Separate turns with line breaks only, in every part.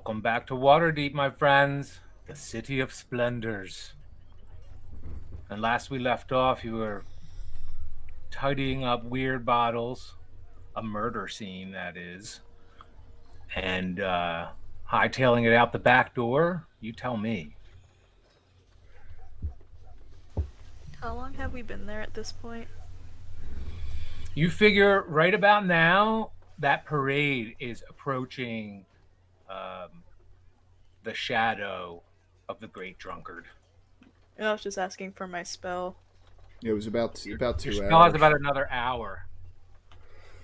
Welcome back to Waterdeep, my friends, the city of splendors. And last we left off, you were tidying up weird bottles, a murder scene, that is, and hightailing it out the back door. You tell me.
How long have we been there at this point?
You figure right about now that parade is approaching the shadow of the Great Drunkard.
And I was just asking for my spell.
It was about
Your
2
spell has
hours.
about another hour.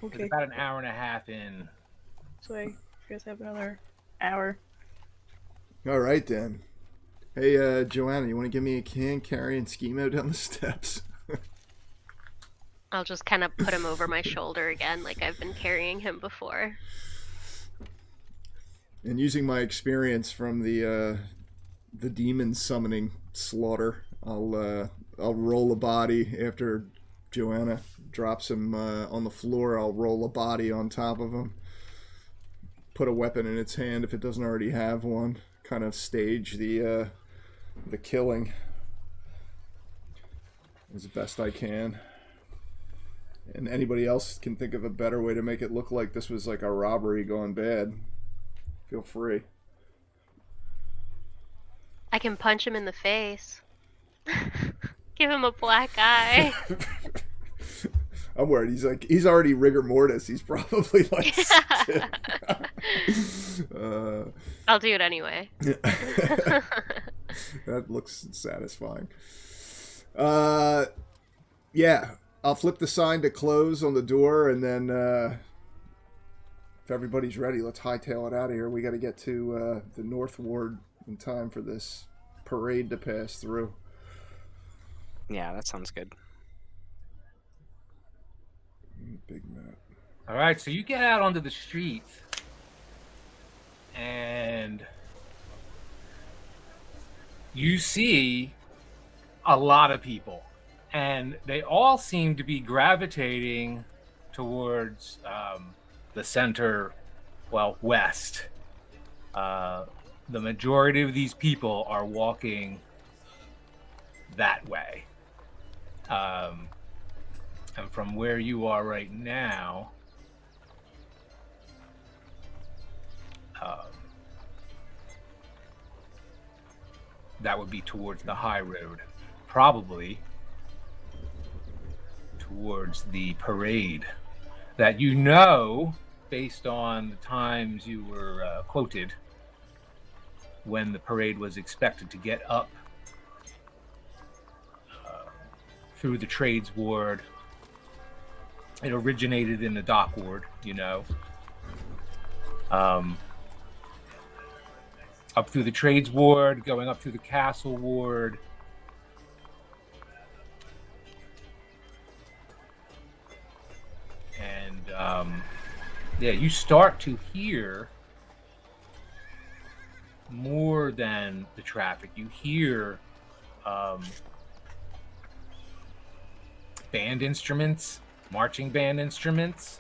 It's
Okay,
about an hour and a half in.
so you guys have another hour.
All right then. Hey, Joanna, you want to give me a can carrying Schemo down the steps?
I'll just kind of put him over my shoulder again, like I've been carrying him before.
And using my experience from the demon summoning slaughter, I'll roll a body after Joanna drops him on the floor. I'll roll a body on top of him, put a weapon in its hand if it doesn't already have one. Kind of stage the killing as best I can. And anybody else can think of a better way to make it look like this was like a robbery gone bad. Feel free.
I can punch him in the face. Give him a black eye.
I'm worried. He's already rigor mortis. He's probably like
I'll do it anyway.
That looks satisfying. Yeah. I'll flip the sign to close on the door, and then if everybody's ready, let's hightail it out of here. We got to get to the North Ward in time for this parade to pass through.
Yeah, that sounds good.
Big map.
All right, so you get out onto the streets, and you see a lot of people, and they all seem to be gravitating towards the center, well, west. The majority of these people are walking that way. And from where you are right now, that would be towards the high road, probably towards the parade that you know, based on the times you were quoted, when the parade was expected to get up through the trades ward. It originated in the dock ward, you know. Up through the trades ward, going up through the castle ward. And yeah, you start to hear more than the traffic. You hear band instruments, marching band instruments,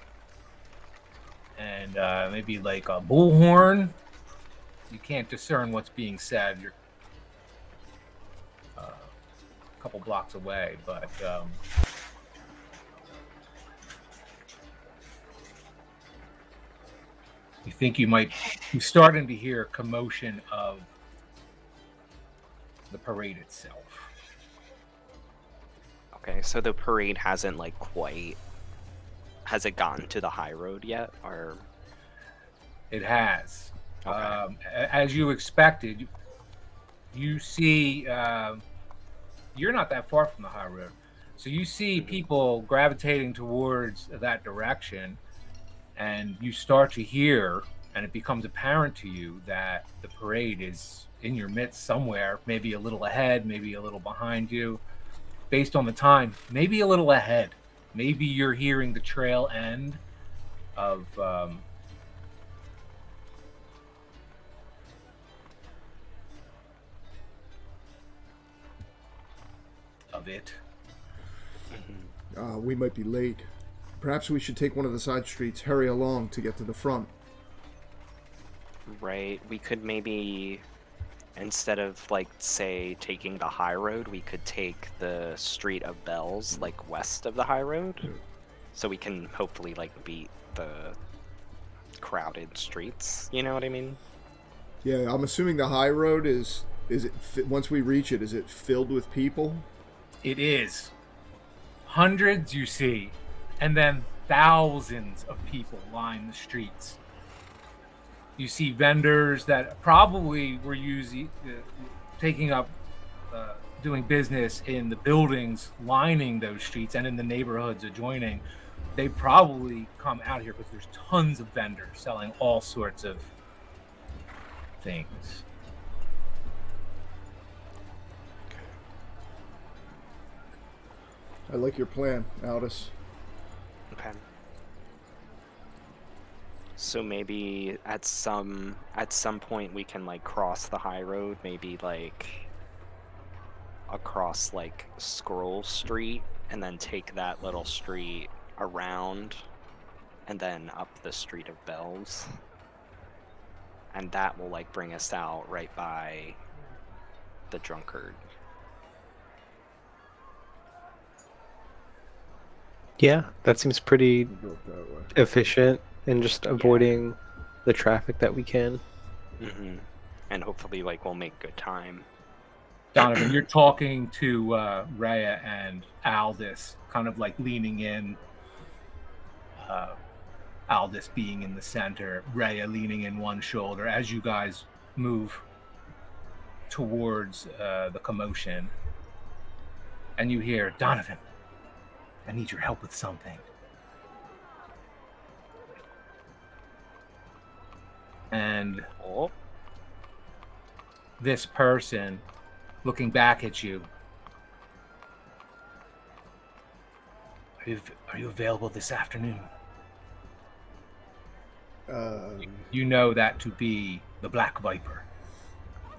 and maybe like a bullhorn. You can't discern what's being said. You're a couple blocks away, but you think you might be starting to hear commotion of the parade itself.
Okay, so the parade hasn't has it gotten to the high road yet, or?
It has.
Okay.
As you expected, you see, you're not that far from the high road. So you see people gravitating towards that direction, and you start to hear, and it becomes apparent to you that the parade is in your midst somewhere, maybe a little ahead, maybe a little behind you. Based on the time, maybe a little ahead. Maybe you're hearing the trail end of it.
We might be late. Perhaps we should take one of the side streets. Hurry along to get to the front.
right? We could maybe, instead of like say taking the high road, we could take the Street of Bells, like west of the high road, so we can hopefully like beat the crowded streets. You know what I mean?
Yeah, I'm assuming the high road is it once we reach it, is it filled with people?
It is. Hundreds you see, and then thousands of people line the streets. You see vendors that probably were taking up, doing business in the buildings lining those streets and in the neighborhoods adjoining. They probably come out here because there's tons of vendors selling all sorts of things.
I like your plan, Aldous.
Okay. So maybe at some point we can like cross the high road, maybe like across like Scroll Street, and then take that little street around, and then up the Street of Bells, and that will like bring us out right by the drunkard.
Yeah, that seems pretty
We'll go that way.
efficient and just avoiding the traffic that we can.
Mm-hmm. And hopefully like we'll make good time.
Donovan, you're talking to Rhea and Aldous, kind of like leaning in. Aldous being in the center, Rhea leaning in one shoulder as you guys move towards the commotion. And you hear, Donovan, I need your help with something. And
Oh.
this person, looking back at you, are you available this afternoon? You know that to be the Black Viper.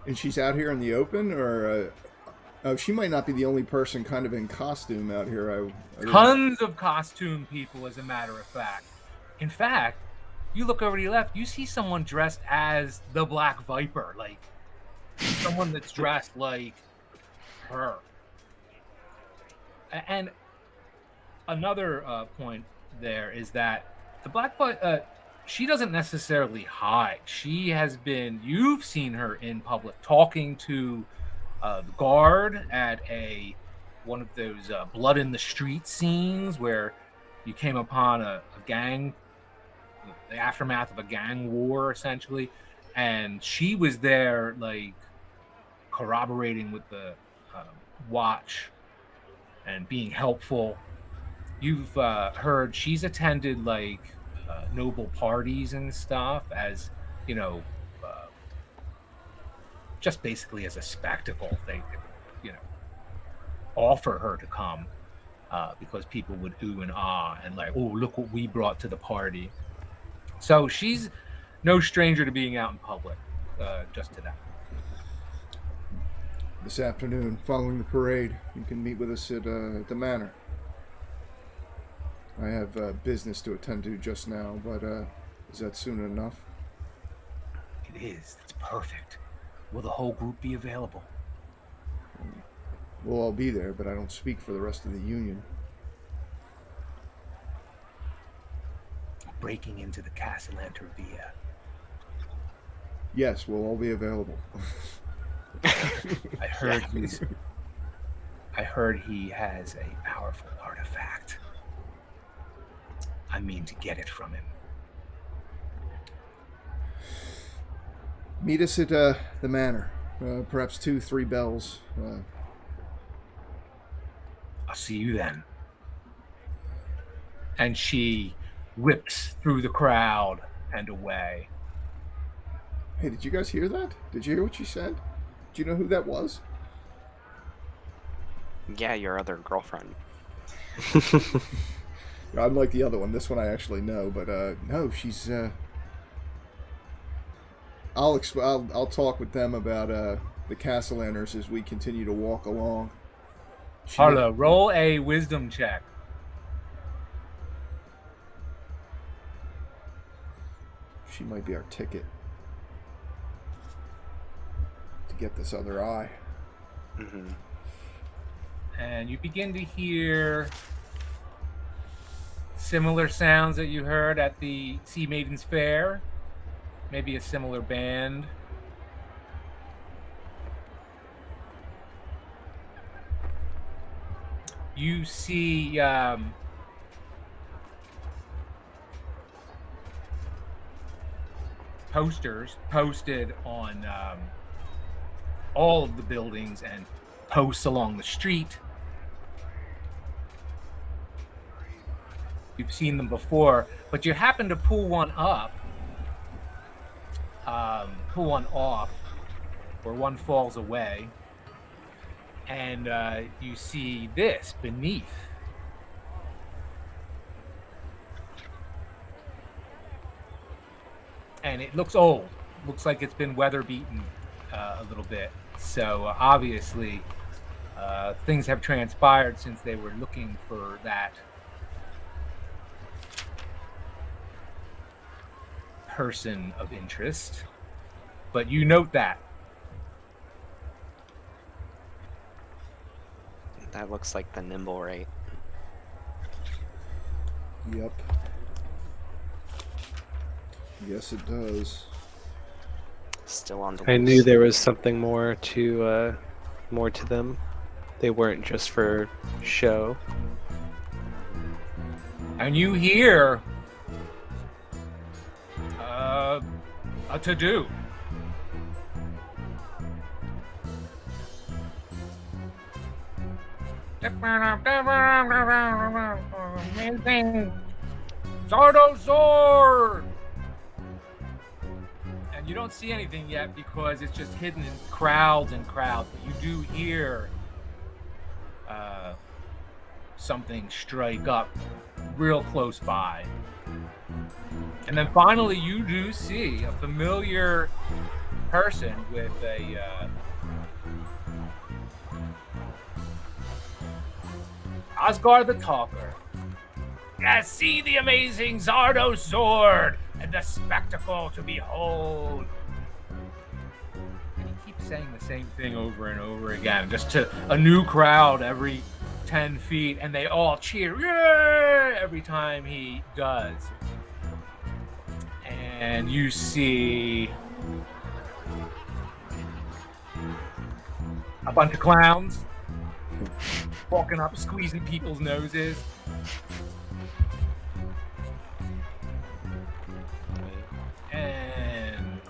And she's out here in the open, or oh, she might not be the only person kind of in costume out here. I
Tons of costume people, as a matter of fact. In fact, you look over to your left, you see someone dressed as the Black Viper, like someone that's dressed like her. And another point there is that the Black Viper, she doesn't necessarily hide. She has been, you've seen her in public talking to the guard at one of those blood in the street scenes where you came upon a gang, the aftermath of a gang war essentially, and she was there like corroborating with the watch and being helpful. You've heard she's attended like noble parties and stuff, as you know, just basically as a spectacle. They offer her to come because people would ooh and ah and like, oh, look what we brought to the party. So she's no stranger to being out in public, just to that.
This afternoon, following the parade, you can meet with us at the manor. I have business to attend to just now, but is that soon enough?
It is. It's perfect. Will the whole group be available?
We'll all be there, but I don't speak for the rest of the union.
Breaking into the Castle Via.
Yes, we'll all be available.
I heard he has a powerful artifact. I mean to get it from him.
Meet us at the manor. Perhaps 2-3 bells.
I'll see you then. And she whips through the crowd and away.
Hey, did you guys hear that? Did you hear what she said? Do you know who that was?
Yeah, your other girlfriend.
Unlike the other one, this one I actually know, but no, she's. I'll talk with them about the Castellaners as we continue to walk along.
Harlow, roll a wisdom check.
She might be our ticket. get this other eye.
Mm-hmm.
And you begin to hear similar sounds that you heard at the Sea Maidens Fair. Maybe a similar band. You see posters posted on all of the buildings and posts along the street. You've seen them before, but you happen to pull one up, pull one off, or one falls away, and you see this beneath. And it looks old. Looks like it's been weather beaten a little bit. So obviously, things have transpired since they were looking for that person of interest. But you note that.
That looks like the nimble, right?
Yep. Yes, it does.
Still on the
I
loose.
knew there was something more to them. They weren't just for show.
And you hear a to-do. Amazing Zardo sword! And you don't see anything yet because it's just hidden in crowds and crowds, but you do hear something strike up real close by. And then finally you do see a familiar person with a Osgard the Talker. I see the amazing Zardo sword and the spectacle to behold. And he keeps saying the same thing over and over again, just to a new crowd every 10 feet, and they all cheer yeah! Every time he does. And you see a bunch of clowns walking up, squeezing people's noses. And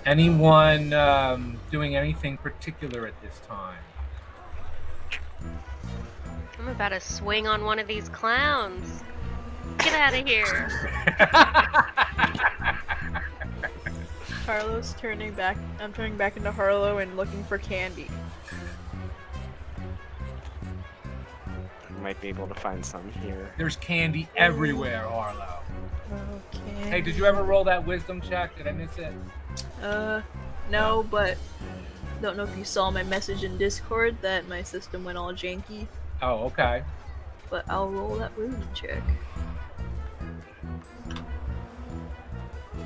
anyone doing anything particular at this time?
I'm about to swing on one of these clowns. Get out of here.
Harlow's turning back. I'm turning back into Harlow and looking for candy.
Might be able to find some here.
There's candy everywhere, Arlo.
Okay.
Hey, did you ever roll that wisdom check? Did I miss it?
No, but don't know if you saw my message in Discord that my system went all janky.
Oh, okay.
But I'll roll that wisdom check.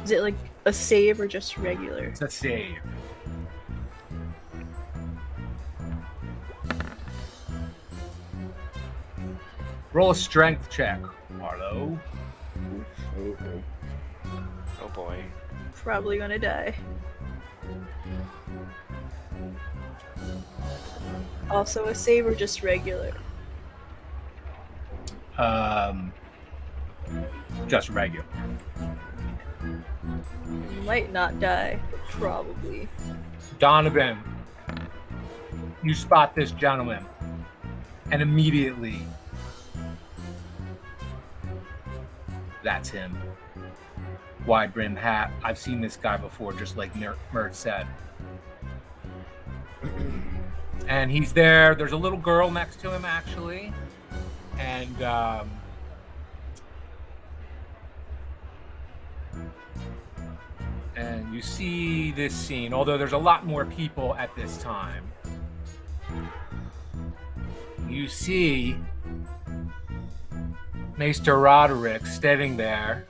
Is it like a save or just regular?
It's a save. Roll a strength check, Arlo.
Oh boy.
Probably gonna die. Also a save or just regular?
Just regular.
You might not die, but probably.
Donovan, you spot this gentleman, and immediately, that's him. Wide brim hat. I've seen this guy before, just like Mert said. And he's there. There's a little girl next to him, actually. And you see this scene, although there's a lot more people at this time. You see Maester Roderick standing there.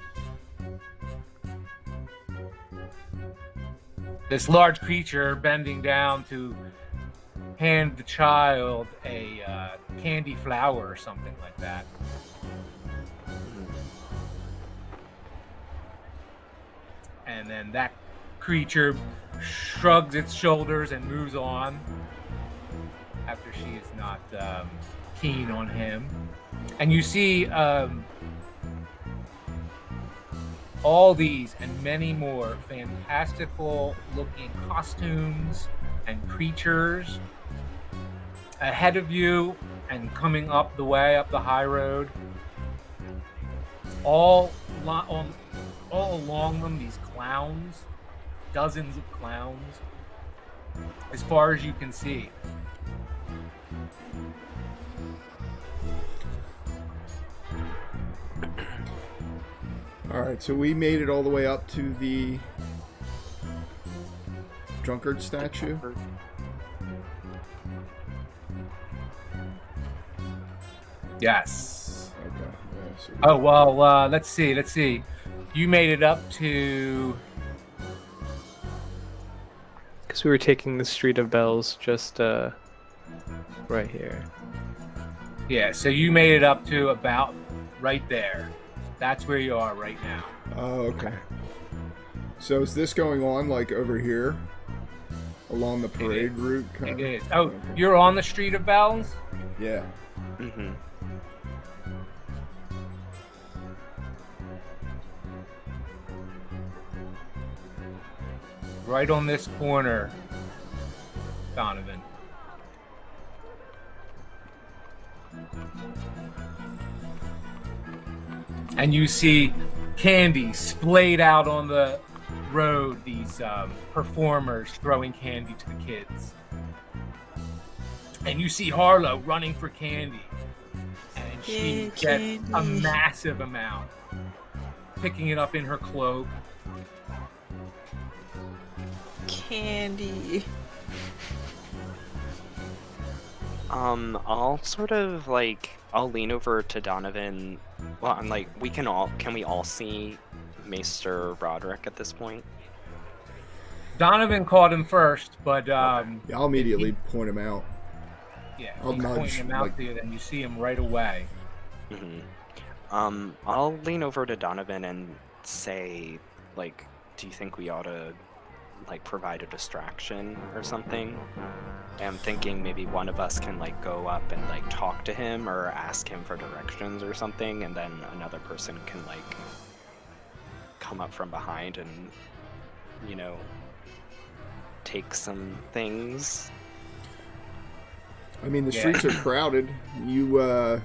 This large creature bending down to hand the child a candy flower or something like that. And then that creature shrugs its shoulders and moves on after she is not keen on him. And you see all these and many more fantastical looking costumes and creatures ahead of you and coming up the way up the high road. All along them, these clowns, dozens of clowns, as far as you can see.
All right, so we made it all the way up to the drunkard statue.
Yes.
Okay. Yeah, so
Oh, well, let's see. You made it up to...
Because we were taking the Street of Bells just right here.
Yeah, so you made it up to about right there. That's where you are right now.
Oh, okay. So is this going on like over here? Along the parade route?
It is. Oh, you're on the Street of Bells?
Yeah.
Mm-hmm.
Right on this corner, Donovan. And you see candy splayed out on the road, these performers throwing candy to the kids. And you see Harlow running for candy. And she
Yeah,
gets a
candy.
massive amount, picking it up in her cloak.
Candy.
I'll sort of like, I'll lean over to Donovan. Well, I'm like, can we all see Maester Roderick at this point?
Donovan caught him first, but
Yeah, I'll immediately point him out.
yeah,
I'll
he's
nudge,
pointing him out
like-
to you, and you see him right away.
Mm-hmm. I'll lean over to Donovan and say, like, do you think we ought to, like, provide a distraction or something? I'm thinking maybe one of us can, like, go up and, like, talk to him or ask him for directions or something, and then another person can, like, come up from behind and, you know, take some things.
I mean, the
Yeah.
streets are crowded. You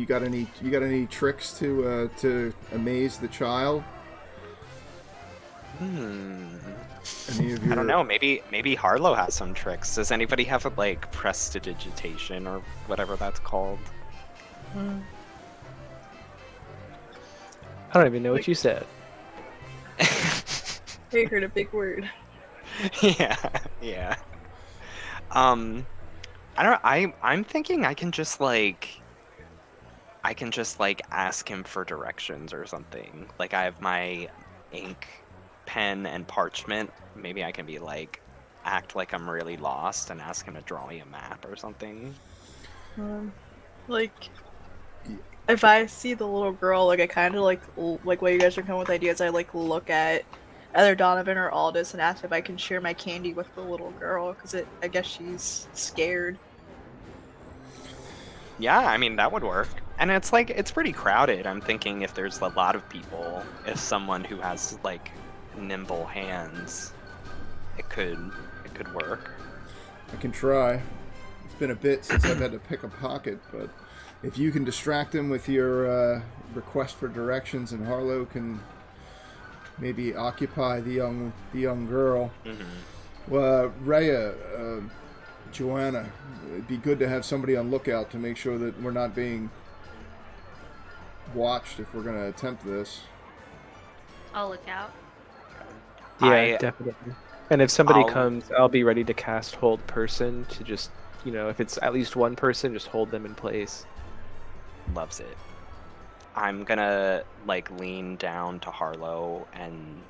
got any tricks to amaze the child? Any of your...
I don't know. Maybe Harlow has some tricks. Does anybody have a, like, prestidigitation or whatever that's called?
I don't even know what you said.
I heard a big word.
Yeah. I don't. I'm thinking I can just like ask him for directions or something. Like, I have my ink, pen, and parchment. Maybe I can be like, act like I'm really lost and ask him to draw me a map or something.
Like, if I see the little girl, like I kind of like while you guys are coming with ideas, I like look at either Donovan or Aldous and ask if I can share my candy with the little girl, because I guess she's scared.
Yeah, I mean, that would work. And it's like, it's pretty crowded. I'm thinking if there's a lot of people, if someone who has like nimble hands, it could work.
I can try. It's been a bit since I've had to pick a pocket, but if you can distract him with your request for directions, and Harlow can maybe occupy the young girl. Well, Rhea, Joanna, it'd be good to have somebody on lookout to make sure that we're not being watched if we're going to attempt this.
I'll look out.
Yeah, definitely. And if somebody
I'll-
comes, I'll be ready to cast Hold Person to just, if it's at least one person, just hold them in place.
Loves it. I'm gonna like lean down to Harlow and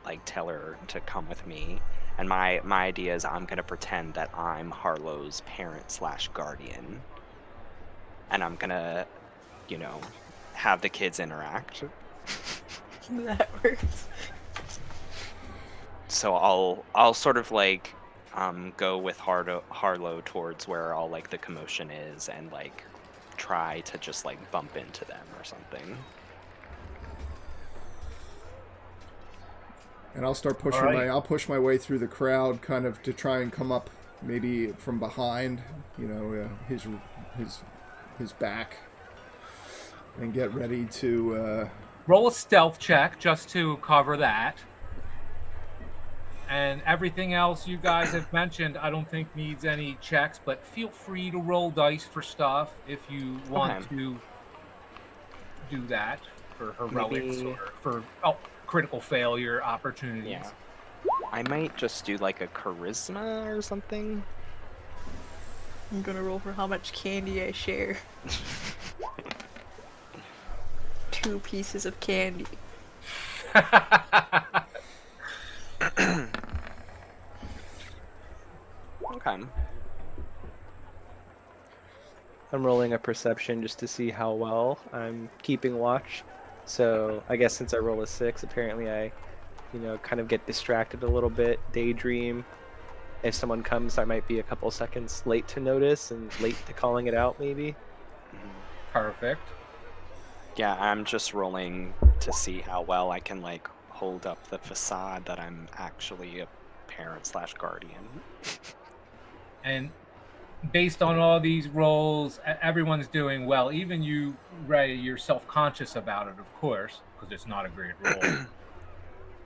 like tell her to come with me. And my idea is I'm gonna pretend that I'm Harlow's parent slash guardian, and I'm gonna, you know, have the kids interact.
That works.
So I'll sort of like go with Harlow towards where all like the commotion is and like try to just like bump into them or something.
And I'll start pushing
Alright.
I'll push my way through the crowd, kind of to try and come up, maybe from behind, his back, and get ready to.
Roll a stealth check just to cover that. And everything else you guys have mentioned, I don't think needs any checks, but feel free to roll dice for stuff if you want
Okay.
to do that for heroics
Maybe-
or for critical failure opportunities.
Yeah. I might just do like a charisma or something.
I'm gonna roll for how much candy I share. 2 pieces of candy.
Okay.
I'm rolling a perception just to see how well I'm keeping watch. So I guess since I roll a 6, apparently I, kind of get distracted a little bit, daydream. If someone comes, I might be a couple seconds late to notice and late to calling it out, maybe.
Perfect.
Yeah, I'm just rolling to see how well I can like hold up the facade that I'm actually a parent slash guardian.
And based on all these rolls, everyone's doing well. Even you, Ray, you're self-conscious about it, of course, because it's not a great roll.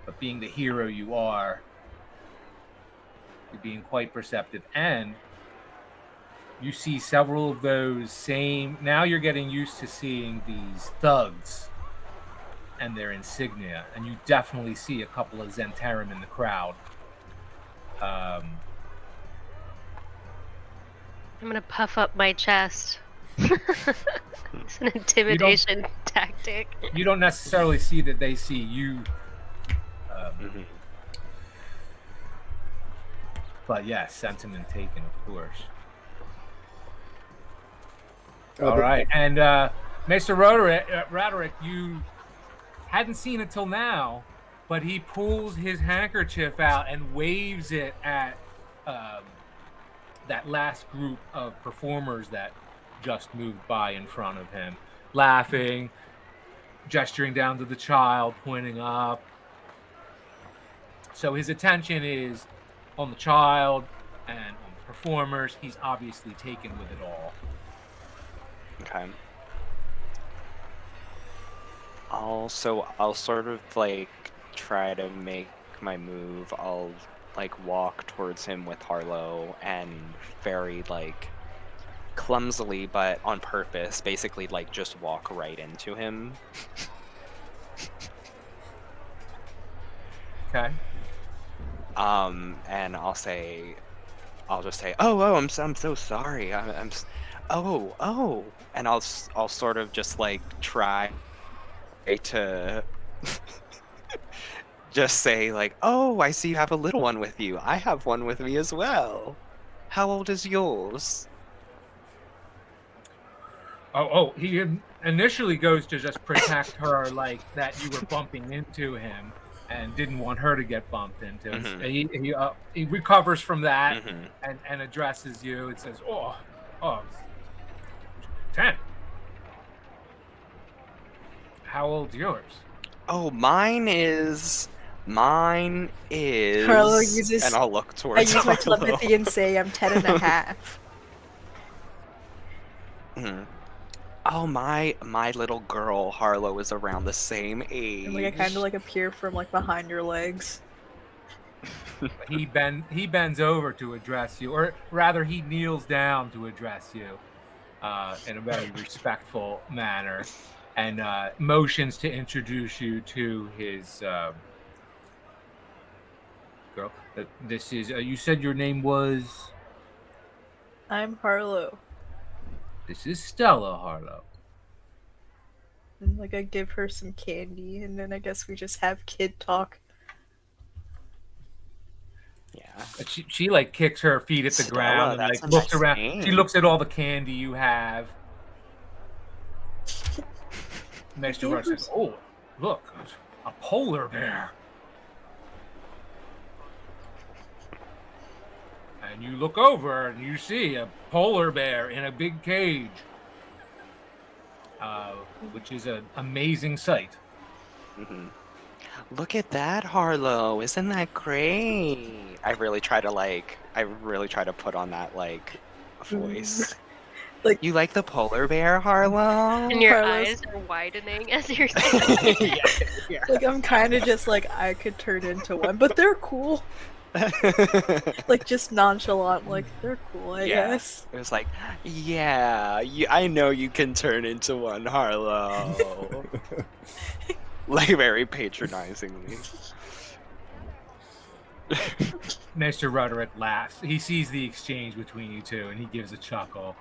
But being the hero you are, you're being quite perceptive. And you see several of those same... Now you're getting used to seeing these thugs and their insignia. And you definitely see a couple of Zentarum in the crowd.
I'm gonna puff up my chest. It's an intimidation tactic.
You don't necessarily see that they see you. But yes, sentiment taken, of course. All right, and Mr. Roderick, you hadn't seen it till now, but he pulls his handkerchief out and waves it at that last group of performers that just moved by in front of him, laughing, gesturing down to the child, pointing up. So his attention is on the child and on the performers. He's obviously taken with it all.
Okay. I'll sort of like try to make my move. I'll like walk towards him with Harlow and very like clumsily but on purpose, basically like just walk right into him.
Okay.
And I'll just say, oh, I'm so sorry. Oh, and I'll sort of just like try to just say like, oh, I see you have a little one with you. I have one with me as well. How old is yours?
He initially goes to just protect her, like that you were bumping into him and didn't want her to get bumped into.
Mhm.
He recovers from that
Mhm.
and addresses you and says, oh, 10. How old's yours?
Oh, mine is.
Harlow uses-
And I'll look
I
towards
use my
Harlow.
telepathy and say I'm 10 and a half.
Mhm. Oh, my little girl Harlow is around the same age.
And like I kind of like appear from like behind your legs.
He bends over to address you, or rather, he kneels down to address you in a very respectful manner, and motions to introduce you to his girl. This is. You said your name was.
I'm Harlow.
This is Stella Harlow.
And like I give her some candy, and then I guess we just have kid talk.
Yeah.
She like kicks her feet at the
Stella,
ground and
that's
like
a
looks
nice
around.
name.
She looks at all the candy you have. Maester
gave
Rudd
her
says, "Oh, look, a polar bear." And you look over and you see a polar bear in a big cage, which is an amazing sight.
Mhm. Look at that, Harlow. Isn't that great? I really try to put on that voice.
Like
You like the polar bear, Harlow?
And your
Carlos.
eyes are widening as you're saying.
yeah.
Like I'm kind of just like I could turn into one, but they're cool. Like just nonchalant, like they're cool, I
Yeah.
guess.
It was like, yeah, I know you can turn into one, Harlow. Like very patronizingly.
Maester Roderick laughs. He sees the exchange between you two and he gives a chuckle.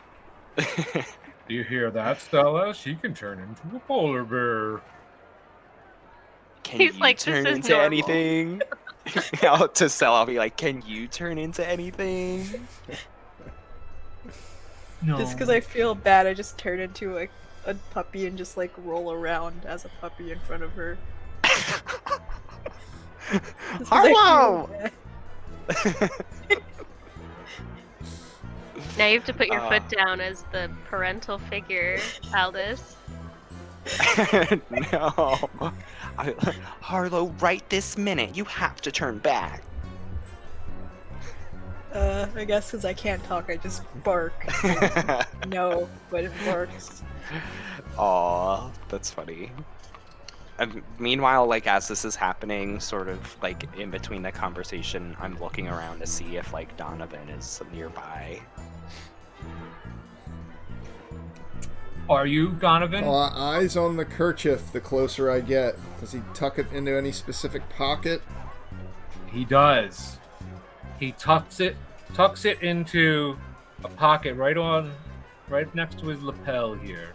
Do you hear that, Stella? She can turn into a polar bear.
Can
He's
you
like, "This
turn
is
into
normal."
anything? To Stella, I'll be like, can you turn into anything?
No.
Just because I feel bad, I just turn into like a puppy and just like roll around as a puppy in front of her. Just 'cause I feel
Harlow!
bad.
Now you have to put your foot down as the parental figure, Aldous.
No. Harlow, right this minute, you have to turn back.
I guess because I can't talk, I just bark. No, but it works.
Aw, that's funny. And meanwhile, as this is happening, sort of in between the conversation, I'm looking around to see if Donovan is nearby.
Are you, Donovan?
Eyes on the kerchief the closer I get. Does he tuck it into any specific pocket?
He does. He tucks it into a pocket right next to his lapel here.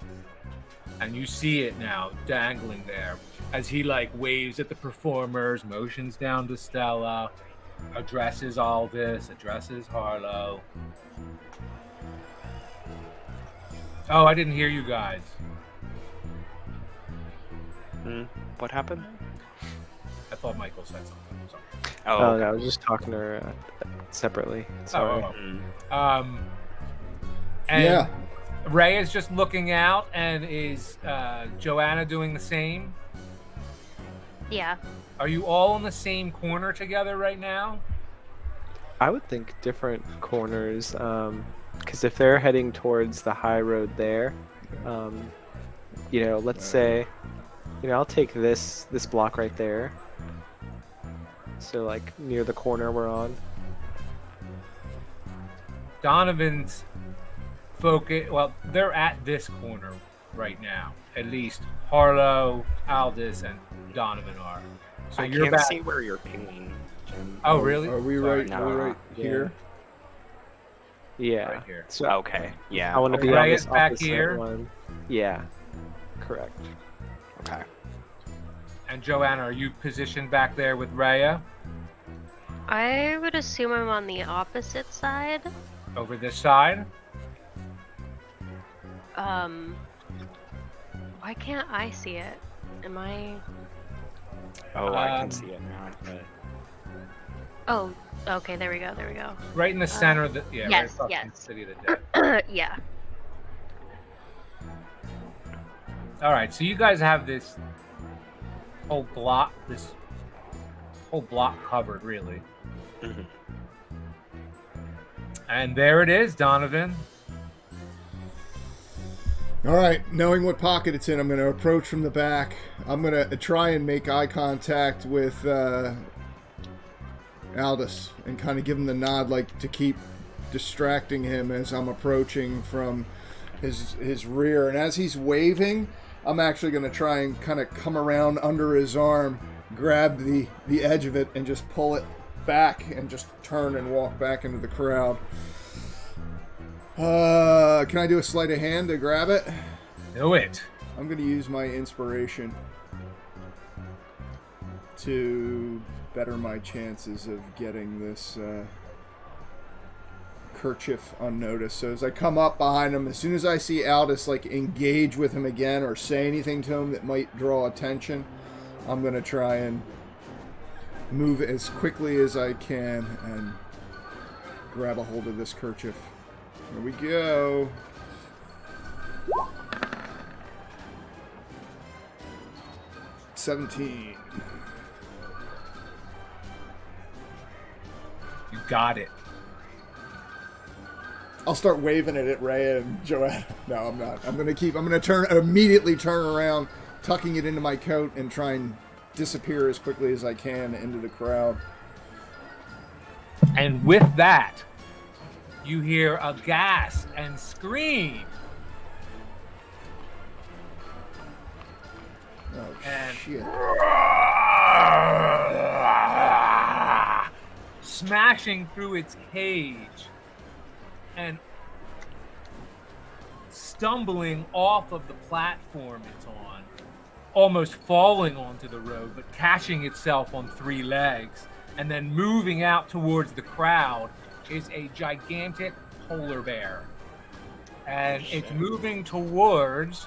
And you see it now dangling there as he waves at the performers, motions down to Stella, addresses Aldous, addresses Harlow. Oh, I didn't hear you guys.
What happened?
I thought Michael said something. Sorry.
Oh, no, I was just talking to her separately. Sorry.
And
Yeah.
Ray is just looking out, and is Joanna doing the same?
Yeah.
Are you all in the same corner together right now?
I would think different corners, because if they're heading towards the high road there, let's say, I'll take this block right there. So near the corner we're on.
Donovan's focus. Well, they're at this corner right now. At least Harlow, Aldous, and Donovan are. So
I
you're
can't
back.
see where you're pinging, Jim.
Oh, really?
Are we
Sorry.
right?
No.
We're right
Yeah.
here.
Yeah.
Right here.
So
Okay, yeah.
I want to be
Ray
on
is
this
back
opposite
here.
one. Yeah. Correct.
Okay.
And Joanna, are you positioned back there with Raya
I would assume I'm on the opposite side.
over this side?
Why can't I see it? Am I...
Oh, I can
Um,
see it now. But...
Oh, okay, there we go.
Right in the center of the right
yes,
across
yes.
from the City of the Dead.
Yeah.
All right, so you guys have this whole block covered, really.
Mhm.
And there it is, Donovan.
All right, knowing what pocket it's in, I'm going to approach from the back. I'm going to try and make eye contact with Aldous and kind of give him the nod, to keep distracting him as I'm approaching from his rear. And as he's waving, I'm actually going to try and kind of come around under his arm, grab the edge of it, and just pull it back and just turn and walk back into the crowd. Can I do a sleight of hand to grab it?
Do it.
I'm gonna use my inspiration to better my chances of getting this kerchief unnoticed. So as I come up behind him, as soon as I see Aldous like engage with him again or say anything to him that might draw attention, I'm gonna try and move as quickly as I can and grab a hold of this kerchief. Here we go. $17.
You got it.
I'll start waving it at Ray and Joanna. No, I'm not. I'm gonna immediately turn around, tucking it into my coat, and try and disappear as quickly as I can into the crowd.
And with that, you hear a gasp and scream.
Oh,
And
shit.
smashing through its cage and stumbling off of the platform it's on, almost falling onto the road, but catching itself on 3 legs and then moving out towards the crowd is a gigantic polar bear. And it's moving towards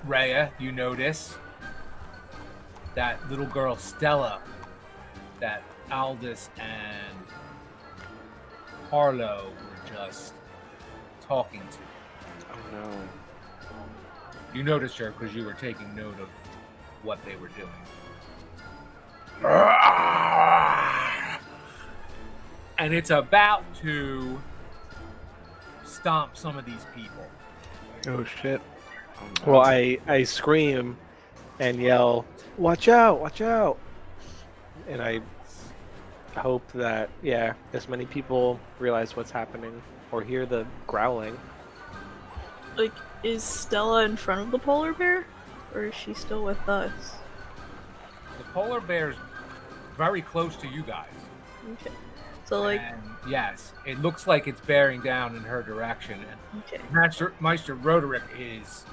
Rhea. You notice that little girl Stella that Aldous and Harlow were just talking to.
Oh no.
You noticed her because you were taking note of what they were doing. And it's about to stomp some of these people.
Oh shit.
Oh, no.
Well, I scream and yell, "Watch out! Watch out!" And I hope that, yeah, as many people realize what's happening or hear the growling.
Like, is Stella in front of the polar bear? Or is she still with us?
The polar bear's very close to you guys.
Okay. So, like,
And yes, it looks like it's bearing down in her direction. And
okay.
Meister Roderick is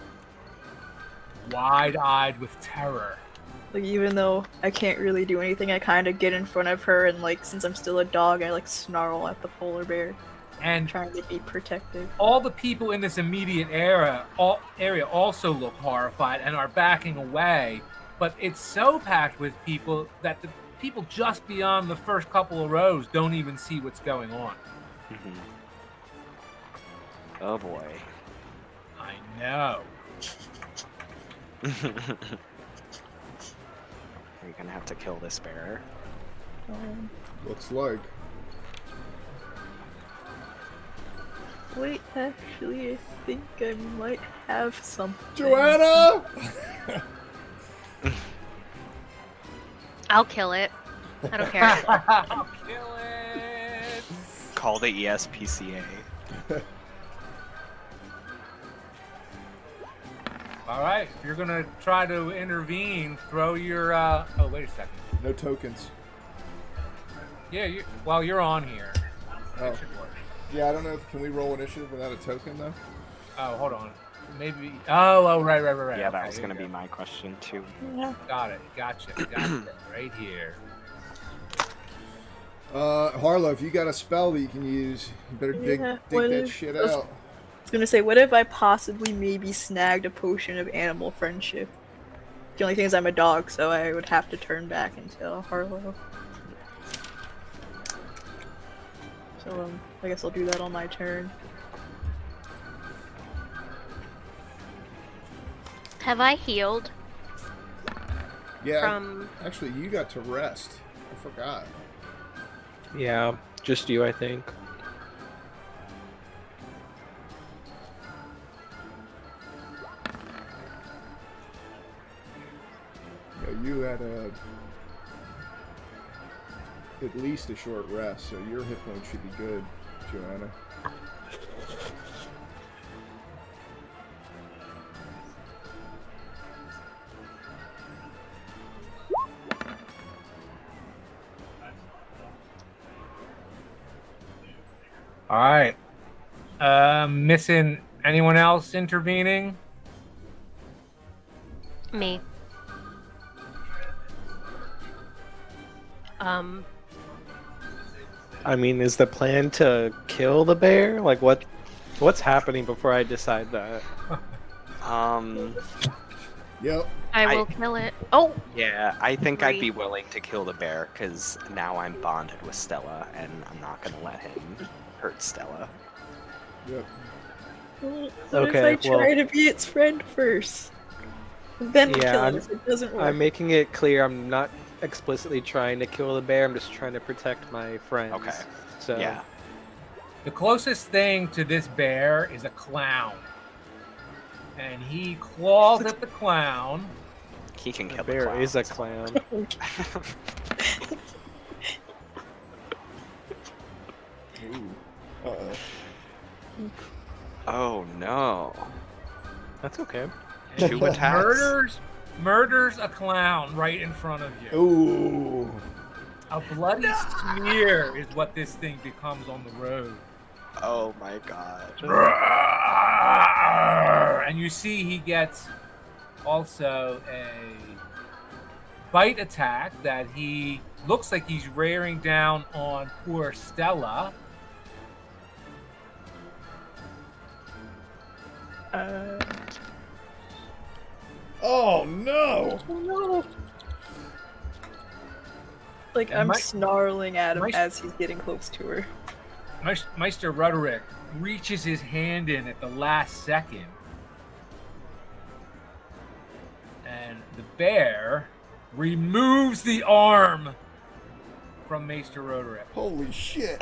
wide-eyed with terror.
Like, even though I can't really do anything, I kind of get in front of her, and, like, since I'm still a dog, I, like, snarl at the polar bear,
And
trying to be protective.
all the people in this immediate area also look horrified and are backing away. But it's so packed with people that the people just beyond the first couple of rows don't even see what's going on.
Mhm. Oh boy.
I know.
Are you gonna have to kill this bear?
Looks like.
Wait, actually, I think I might have something.
Joanna!
I'll kill it. I don't care.
I'll kill it.
Call the E ESPCA.
All right, if you're gonna try to intervene, throw your. Oh, wait a second.
No tokens.
Yeah, while you're on here,
Oh.
it should work.
Yeah, I don't know. Can we roll initiative without a token, though?
Oh, hold on. Maybe. Oh, right.
Yeah, that
Okay,
was
here
gonna
we
be
go.
my question too.
Yeah.
Got it. Gotcha. Right here.
Harlow, if you got a spell that you can use, you better dig
Yeah,
that
what if-
shit
I was-
out.
I was gonna say, what if I possibly maybe snagged a potion of animal friendship? The only thing is I'm a dog, so I would have to turn back and tell Harlow. So, I guess I'll do that on my turn.
Have I healed
Yeah,
from?
actually, you got to rest. I forgot.
Yeah, just you, I think.
Yeah, you had at least a short rest, so your hit points should be good, Joanna.
All right. Missing Anyone else intervening?
Me.
I mean, is the plan to kill the bear? Like, what's happening before I decide that?
Yep.
I will kill it. Oh,
Yeah, I think I'd be
Agree.
willing to kill the bear because now I'm bonded with Stella, and I'm not gonna let him hurt Stella.
Yep.
What
Okay,
if I try to be its friend first? Then we
Yeah,
kill
I'm-
it if it doesn't work.
I'm making it clear I'm not explicitly trying to kill the bear. I'm just trying to protect my friends.
Okay.
So
Yeah.
The closest thing to this bear is a clown. And he claws at the clown.
He can
the
kill the
bear is a
clowns.
clown.
Ooh. Uh-oh.
Oh no.
That's okay.
And
Two
he
attacks.
murders a clown right in front of you.
Ooh.
A bloody smear is what this thing becomes on the road.
Oh my god.
And you see he gets also a bite attack that he looks like he's rearing down on poor Stella.
Oh no!
No. Like,
And
I'm
my-
snarling at him
my-
as he's getting close to her.
Meister Roderick reaches his hand in at the last second. And the bear removes the arm from Meister Roderick.
Holy shit!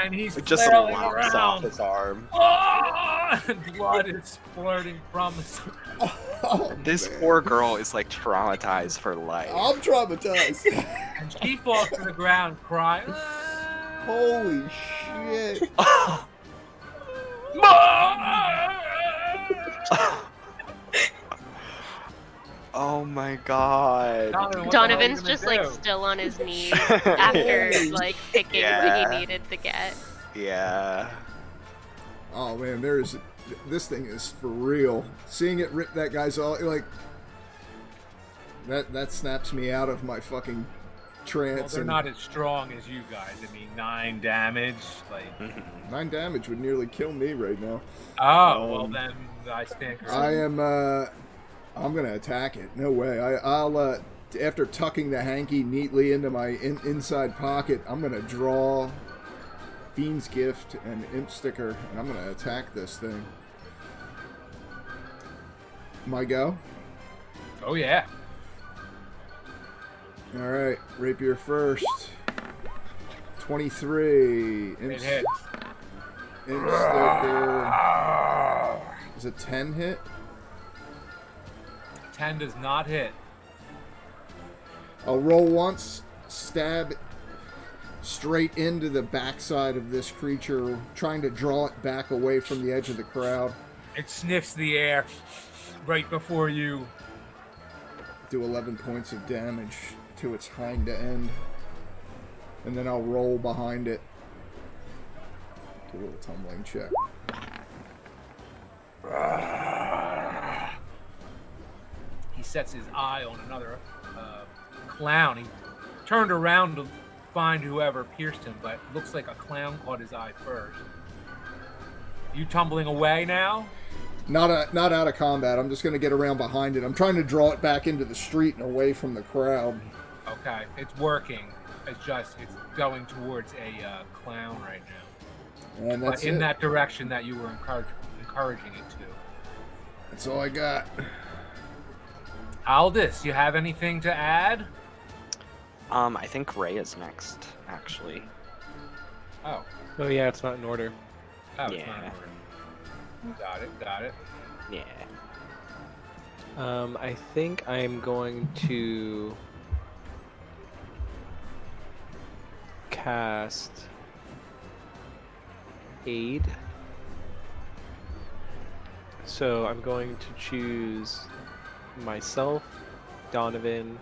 And he's
It just
flailing
lops off
around.
his arm.
Oh! And blood is splurting from his...
Oh,
This
man.
poor girl is like traumatized for life.
I'm traumatized.
And she falls to the ground crying.
Holy shit!
Oh my god.
Donovan, what the hell are you
Donovan's
gonna
just like
do?
still on his knees after like picking what
Yeah.
he needed to get.
Yeah.
Oh man, this thing is for real. Seeing it rip that guy's all like that snaps me out of my fucking
Well,
trance.
they're
and
not as strong as you guys. I mean, 9 damage. Like,
9 damage would nearly kill me right now.
oh, well then I stand corrected.
I am. I'm gonna attack it. No way. I'll. After tucking the hanky neatly into my inside pocket, I'm gonna draw Fiend's Gift and Imp Sticker, and I'm gonna attack this thing. My go.
Oh yeah.
All right, rapier first. 23.
It hits.
Imp Sticker. Is it 10 hit?
10 does not hit.
I'll roll once, stab straight into the backside of this creature, trying to draw it back away from the edge of the crowd.
It sniffs the air right before you.
Do 11 points of damage to its hind end. And then I'll roll behind it. Do a little tumbling check.
He sets his eye on another clown. He turned around to find whoever pierced him, but looks like a clown caught his eye first. You tumbling away now?
Not out of combat. I'm just going to get around behind it. I'm trying to draw it back into the street and away from the crowd.
Okay, it's working. It's going towards a clown right now.
And that's
But in
it.
that direction that you were encouraging it to.
That's all I got.
Aldous, you have anything to add?
I think Ray is next, actually.
Oh,
Oh yeah, it's not in order.
it's not in
Yeah.
order. Got it.
Yeah.
I think I'm going to cast Aid. So I'm going to choose myself, Donovan,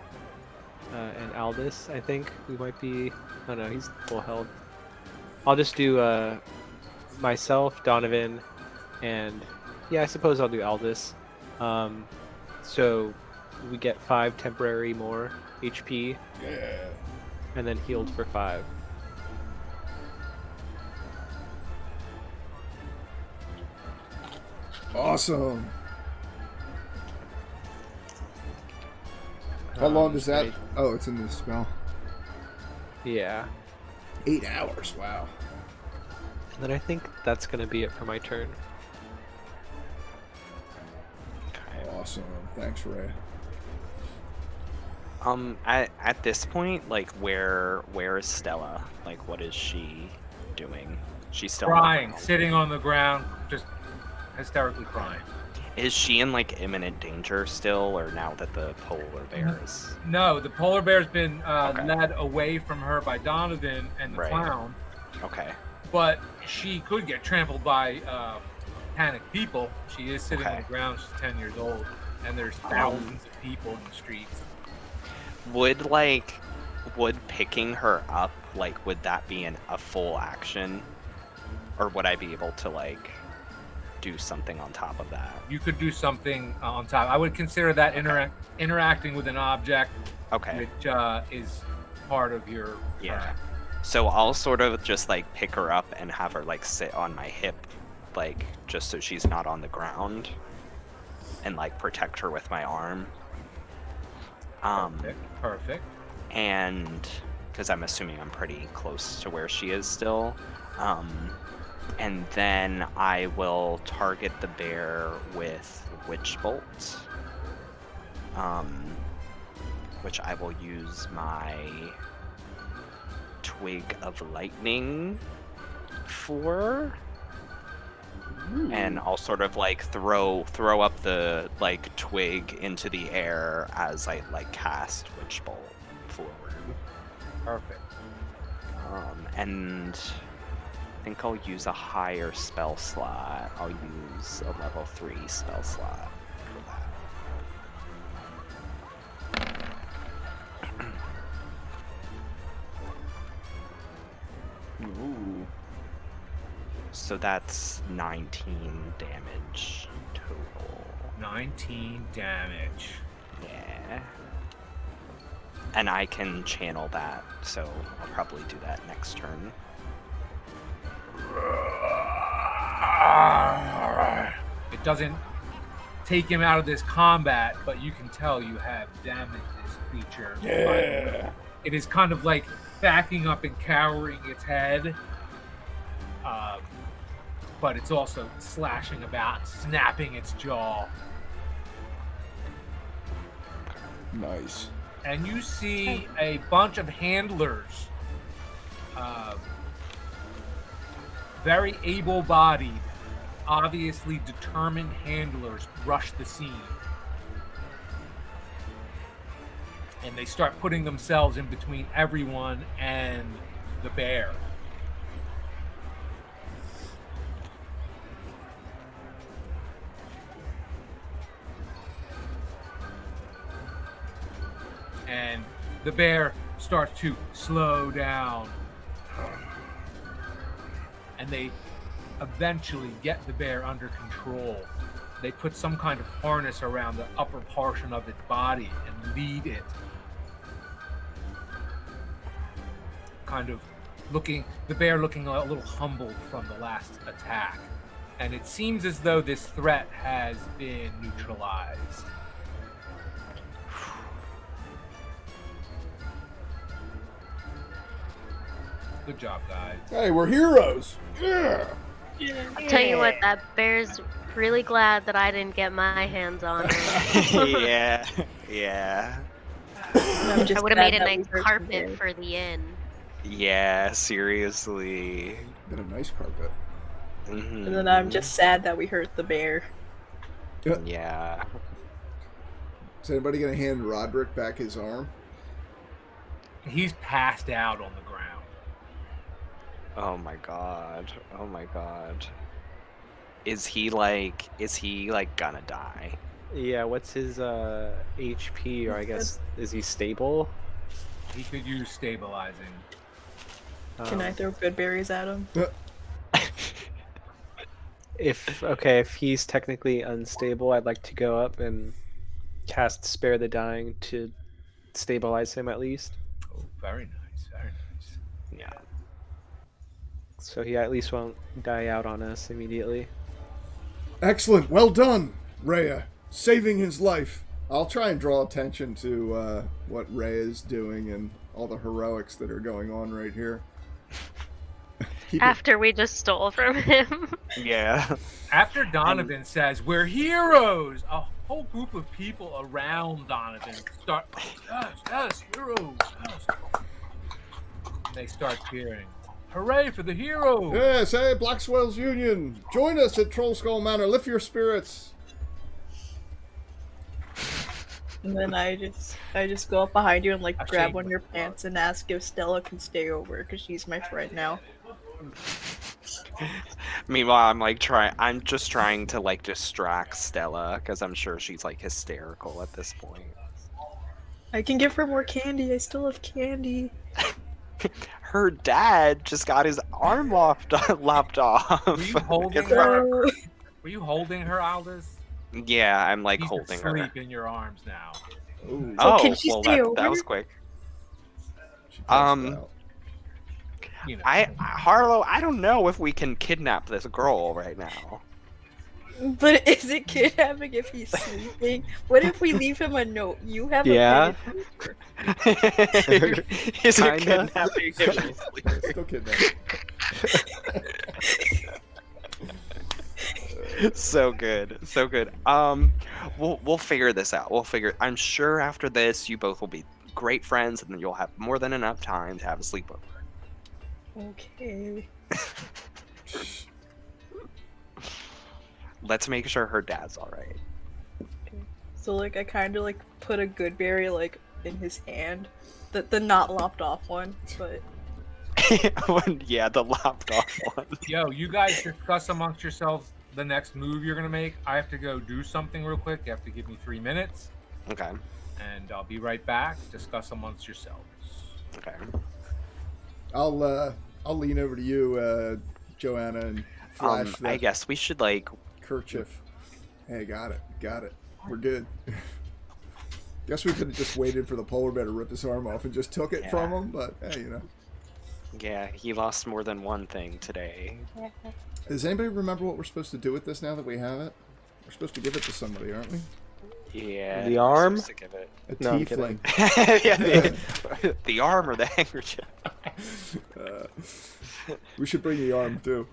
and Aldous. I think we might be. Oh no, he's full health. I'll just do myself, Donovan, And yeah, I suppose I'll do Aldous. So we get 5 temporary more HP,
Yeah.
and then healed for 5.
Awesome. How long does that? Oh, it's in the spell.
Yeah.
8 hours. Wow.
And then I think that's gonna be it for my turn.
Awesome. Thanks, Ray.
At this point, like, where is Stella? Like, what is she doing? She's still
Crying, sitting on the ground, just hysterically crying.
Is she in like imminent danger still, or now that the polar bear is?
No, the polar bear's been
Okay.
led away from her by Donovan and the
Right.
clown,
Okay.
but she could get trampled by panicked people. She is sitting on
Okay.
the ground. She's 10 years old, and there's thousands of people in the streets.
Would picking her up, like, would that be a full action, or would I be able to like do something on top of that?
You could do something on top. I would consider that interacting with an object,
Okay.
which is part of your
Yeah. So I'll sort of just like pick her up and have her like sit on my hip, like just so she's not on the ground, and like protect her with my arm.
Perfect.
And because I'm assuming I'm pretty close to where she is still. And then I will target the bear with Witch Bolt, which I will use my Twig of Lightning for. And I'll sort of like throw up the like twig into the air as I like cast Witch Bolt forward.
Perfect.
And I think I'll use a higher spell slot. I'll use a level 3 spell slot for that.
Ooh.
So that's 19 damage total.
19 damage.
Yeah. And I can channel that, so I'll probably do that next turn.
It doesn't take him out of this combat, but you can tell you have damaged this creature.
Yeah.
It is kind of like backing up and cowering its head. But it's also slashing about, snapping its jaw.
Nice.
And you see a bunch of handlers, very able-bodied, obviously determined handlers, rush the scene. And they start putting themselves in between everyone and the bear. And the bear starts to slow down. And they eventually get the bear under control. They put some kind of harness around the upper portion of its body and lead it. Kind of the bear looking a little humbled from the last attack. And it seems as though this threat has been neutralized. Good job, guys.
Hey, we're heroes. Yeah.
I'll tell you what, that bear's really glad that I didn't get my hands on her.
Yeah.
I would have made a nice carpet for the inn.
Yeah, seriously.
Got a nice carpet.
Mhm.
And then I'm just sad that we hurt the bear.
Yeah.
Is anybody gonna hand Roderick back his arm?
He's passed out on the ground.
Oh my god. Oh my god. Is he like gonna die?
Yeah, what's his HP, or I guess, is he stable?
He could use stabilizing.
Can I throw good berries at him?
if he's technically unstable, I'd like to go up and cast Spare the Dying to stabilize him at least.
Oh, very nice, very nice.
Yeah.
So he at least won't die out on us immediately.
Excellent. Well done, Rhea. Saving his life. I'll try and draw attention to what Rhea is doing and all the heroics that are going on right here.
After we just stole from him.
Yeah.
After Donovan says, "We're heroes," a whole group of people around Donovan start, yes, heroes, yes. And they start cheering. Hooray for the heroes!
Yes, hey, Black Swells Union. Join us at Troll Skull Manor. Lift your spirits.
And then I just go up behind you and like
I
grab
shake
one of
my
your
club.
pants and ask if Stella can stay over because she's my friend now.
Meanwhile, I'm just trying to like distract Stella because I'm sure she's like hysterical at this point.
I can give her more candy. I still have candy.
Her dad just got his arm lopped off.
Were you holding
In
her?
front-
So
Were you holding her, Aldous?
Yeah, I'm like
She's
holding her.
asleep in your arms now.
Ooh,
So
Oh,
can she
well
stay
that
over?
was quick.
she passed
Um,
out.
You know.
Harlow, I don't know if we can kidnap this girl right now.
But is it kidnapping if he's sleeping? What if we leave him a note? You have
Yeah.
a paper.
Is it
Kinda.
kidnapping if she's sleeping?
Still kidnapped.
So good, so good. We'll figure this out. I'm sure after this, you both will be great friends, and then you'll have more than enough time to have a sleepover.
Okay.
Let's make sure her dad's all right.
So like I kind of like put a good berry like in his hand, the not lopped off one, but
Yeah, the lopped off one.
Yo, you guys discuss amongst yourselves the next move you're gonna make. I have to go do something real quick. You have to give me 3 minutes,
Okay.
and I'll be right back. Discuss amongst yourselves.
Okay.
I'll lean over to you, Joanna, and flash
I
that
guess we should like.
kerchief. Hey, got it. We're good. Guess we could have just waited for the polar bear to rip his arm off and just took it from
Yeah.
him, but hey, you know.
Yeah, he lost more than one thing today.
Does anybody remember what we're supposed to do with this now that we have it? We're supposed to give it to somebody, aren't we?
Yeah.
The
we're
arm?
supposed to give it.
A
No, I'm
tiefling.
Yeah, the arm or the handkerchief.
We should bring the arm too.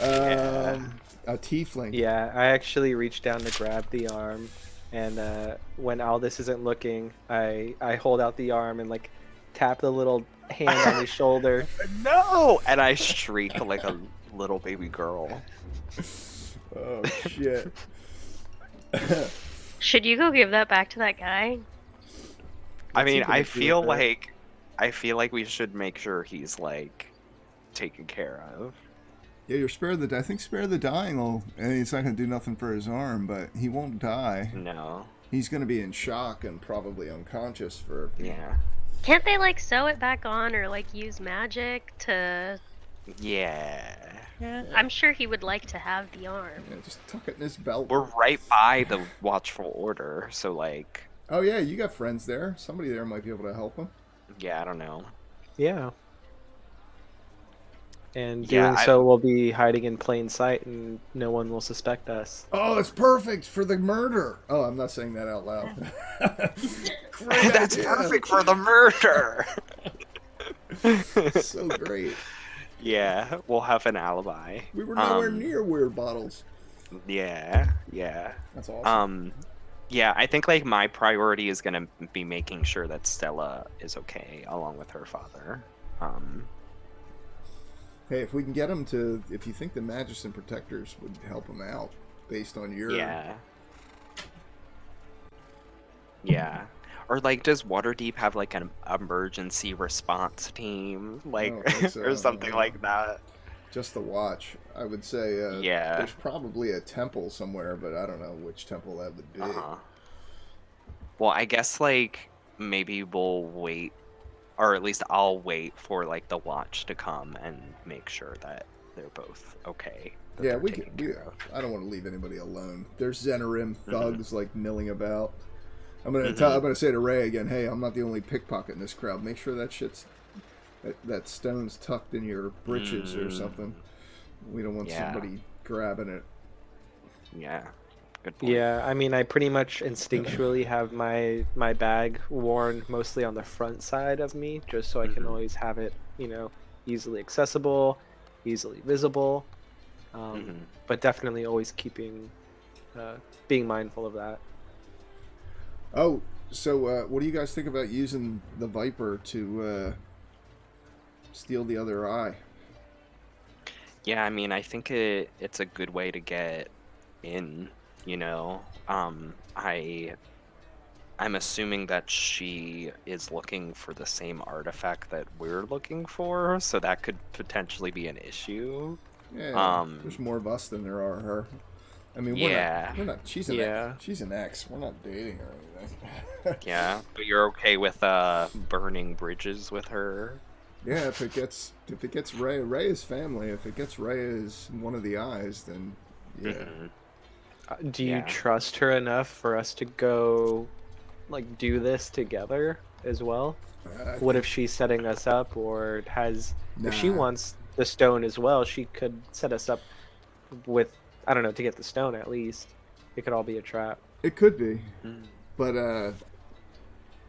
Yeah.
A tiefling.
Yeah, I actually reached down to grab the arm, and when Aldous isn't looking, I hold out the arm and like tap the little hand on his shoulder.
No! And I shriek like a little baby girl.
Oh shit.
Should you go give that back to that guy?
I
What's he
mean,
gonna
I
do
feel
with that?
like we should make sure he's like taken care of.
Yeah, you're I think spare the dying will. And it's not gonna do nothing for his arm, but he won't die.
No.
He's gonna be in shock and probably unconscious for.
Yeah.
Can't they like sew it back on or like use magic to?
Yeah.
yeah.
I'm sure he would like to have the arm.
Yeah, just tuck it in his belt.
We're right by the Watchful Order, so like,
Oh yeah, you got friends there. Somebody there might be able to help him.
yeah, I don't know.
Yeah. And
Yeah,
doing so, we'll be hiding in plain sight, and no one will suspect us.
Oh, it's perfect for the murder. Oh, I'm not saying that out loud. Great
That's
idea.
perfect for the murder.
So great.
Yeah, we'll have an alibi.
We were nowhere
Um,
near weird bottles.
Yeah.
That's awesome.
Yeah, I think like my priority is gonna be making sure that Stella is okay along with her father.
Hey, if we can get him to, if you think the Magician Protectors would help him out, based on your.
Yeah. Or like, does Waterdeep have like an emergency response team, like,
don't think so,
or something
no.
like that?
Just the watch, I would say.
Yeah.
There's probably a temple somewhere, but I don't know which temple that would be.
Well, I guess like maybe we'll wait, or at least I'll wait for like the watch to come and make sure that they're both okay.
Yeah,
they're
we
taken
can.
care of.
I don't want to leave anybody alone. There's Zenarim thugs like milling about. I'm
Mhm.
gonna say to Ray again. Hey, I'm not the only pickpocket in this crowd. Make sure that that stone's tucked in your breeches or something. We don't want
Yeah.
somebody grabbing it.
Yeah. Good point.
Yeah, I mean, I pretty much instinctually have my bag worn mostly on the front side of me, just so I can
Mhm.
always have it, easily accessible, easily visible.
Mhm.
But definitely always being mindful of that.
Oh, so what do you guys think about using the Viper to steal the other eye?
Yeah, I mean, I think it's a good way to get in, you know. I'm assuming that she is looking for the same artifact that we're looking for, so that could potentially be an issue.
Yeah, there's
Um,
more of us than there are her. I mean,
yeah,
we're not. She's an
Yeah.
she's an ex. We're not dating or anything.
yeah, but you're okay with burning bridges with her?
Yeah, if it gets Ray is family. If it gets Ray as one of the eyes, then yeah.
Mhm.
Do you
Yeah.
trust her enough for us to go, like, do this together as well? What if she's setting us up, or if she
Nah.
wants the stone as well, she could set us up with, I don't know, to get the stone at least. It could all be a trap.
It could be,
Mm.
but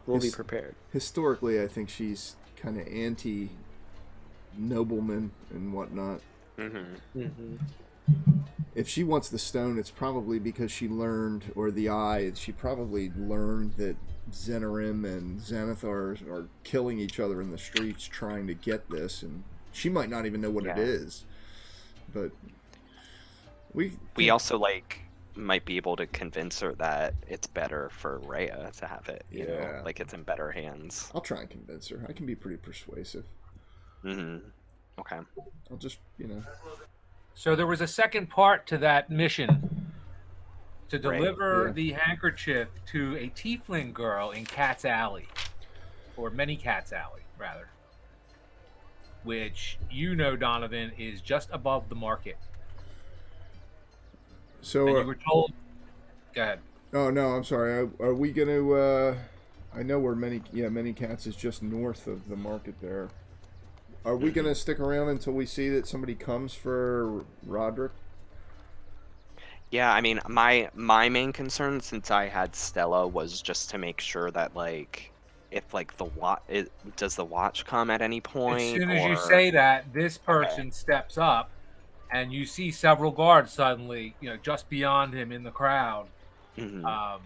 We'll be
his-
prepared.
historically, I think she's kind of anti nobleman and whatnot.
Mhm.
Hmm.
If she wants the stone, it's probably because she learned, or the eye, she probably learned that Zenarim and Xanathar are killing each other in the streets trying to get this, and she might not even know what it
Yeah.
is. But we
We also might be able to convince her that it's better for Rhea to have it,
Yeah.
like it's in better hands.
I'll try and convince her. I can be pretty persuasive.
Okay.
I'll just,
So there was a second part to that mission to
Right,
deliver
yeah.
the handkerchief to a tiefling girl in Cat's Alley, or Many Cat's Alley, rather, which Donovan, is just above the market.
So,
And you were told. Go ahead.
oh no, I'm sorry. Are we gonna? I know where many cats is just north of the market there. Are we gonna stick around until we see that somebody comes for Roderick?
Yeah, I mean, my main concern since I had Stella was just to make sure that if does the watch come at any
As
point
soon as you
or
say that, this person steps up, and you see several guards suddenly, just beyond him in the crowd,
Mhm.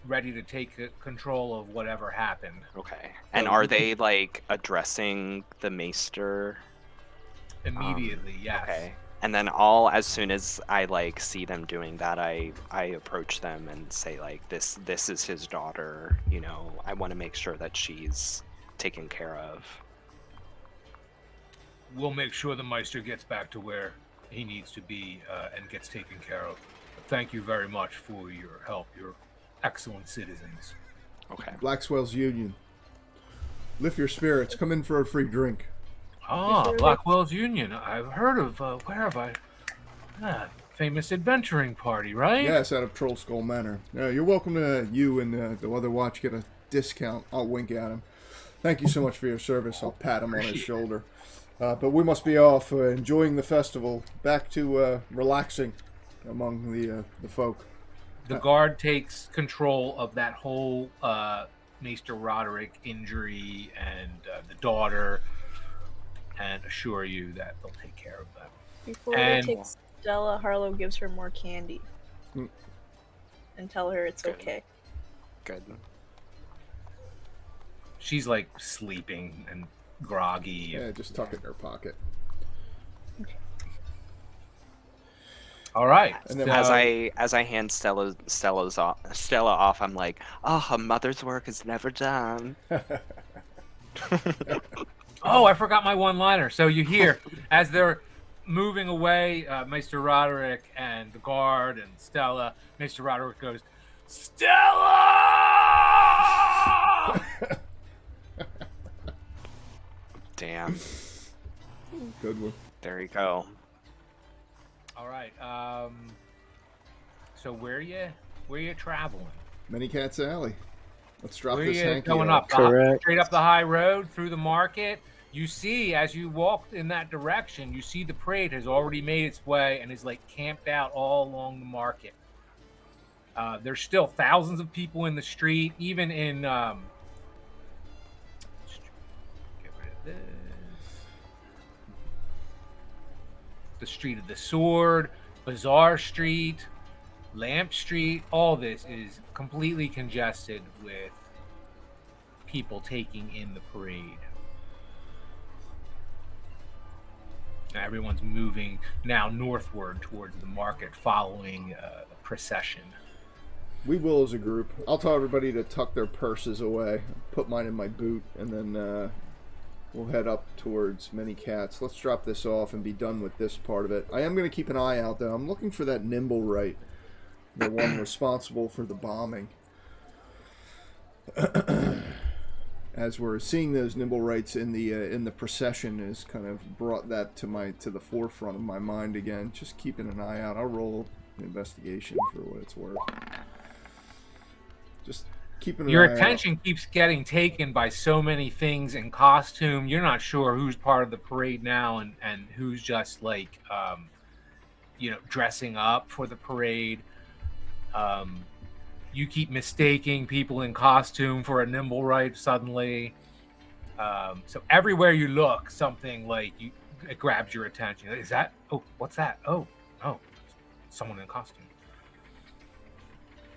ready to take control of whatever happened.
Okay. And
So
are
we
they addressing the maester?
Immediately, yes.
Okay. And then as soon as I see them doing that, I approach them and say this is his daughter, I want to make sure that she's taken care of.
We'll make sure the Meister gets back to where he needs to be and gets taken care of. Thank you very much for your help. You're excellent citizens.
Okay.
Blackswell's Union. Lift your spirits. Come in for a free drink.
Ah, Blackwell's Union. I've heard of, where have I? Famous adventuring party, right?
Yes, out of Troll Skull Manor. You're welcome to you and the other watch get a discount. I'll wink at him. Thank you so much for your service. I'll pat him on his shoulder. But we must be off, enjoying the festival. Back to relaxing among the folk.
The guard takes control of that whole Maester Roderick injury and the daughter, and assure you that they'll take care of them.
Before
And-
they take Stella, Harlow gives her more candy.
Hmm.
And tell her it's
Good.
okay.
Good.
She's sleeping and groggy.
Yeah, just tuck it in her pocket.
All right.
And then
As I hand Stella off, I'm like, oh, a mother's work is never done.
Oh, I forgot my one-liner. So you hear, as they're moving away, Maester Roderick and the guard and Stella, Maester Roderick goes, Stella!
Damn.
Good one.
There you go.
All right. So where you traveling?
Many Cats Alley. Let's drop
Where
this
you
hanky
going
off.
up?
Correct.
Straight up the high road through the market. You see, as you walk in that direction, you see the parade has already made its way and is like camped out all along the market. There's still thousands of people in the street, even in get rid of this. The Street of the Sword, Bazaar Street, Lamp Street. All this is completely congested with people taking in the parade. Everyone's moving now northward towards the market, following the procession.
We will as a group. I'll tell everybody to tuck their purses away. Put mine in my boot, and then we'll head up towards Many Cats. Let's drop this off and be done with this part of it. I am going to keep an eye out, though. I'm looking for that nimble right, the one responsible for the bombing. As we're seeing those nimble rights in the procession, has kind of brought that to the forefront of my mind again. Just keeping an eye out. I'll roll an investigation for what it's worth. Just keeping an
Your
eye
attention keeps getting taken by so many things in costume. You're not sure who's part of the parade now and who's just like dressing up for the parade. You keep mistaking people in costume for a nimble right suddenly. So everywhere you look, something like it grabs your attention. Is that? Oh, what's that? Oh, someone in costume.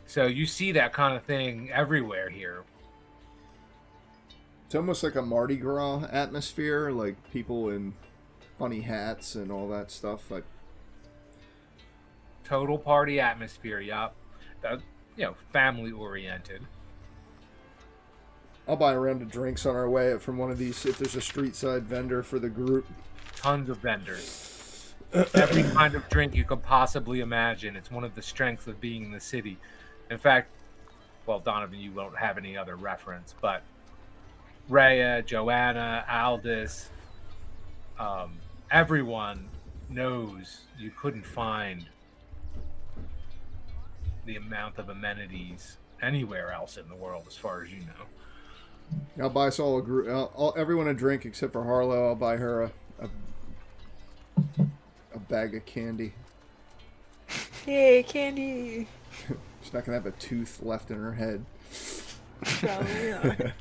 So you see that kind of thing everywhere here.
It's almost like a Mardi Gras atmosphere, like people in funny hats and all that stuff. Like
total party atmosphere. Yup. Family oriented.
I'll buy a round of drinks on our way from one of these if there's a street side vendor for the group.
Tons of vendors. Every kind of drink you could possibly imagine. It's one of the strengths of being in the city. In fact, well, Donovan, you won't have any other reference, but Rhea, Joanna, Aldous, everyone knows you couldn't find the amount of amenities anywhere else in the world, as far as you know.
I'll buy us all a group, everyone a drink except for Harlow. I'll buy her a bag of candy.
Yay, candy!
She's not gonna have a tooth left in her head.
Probably not.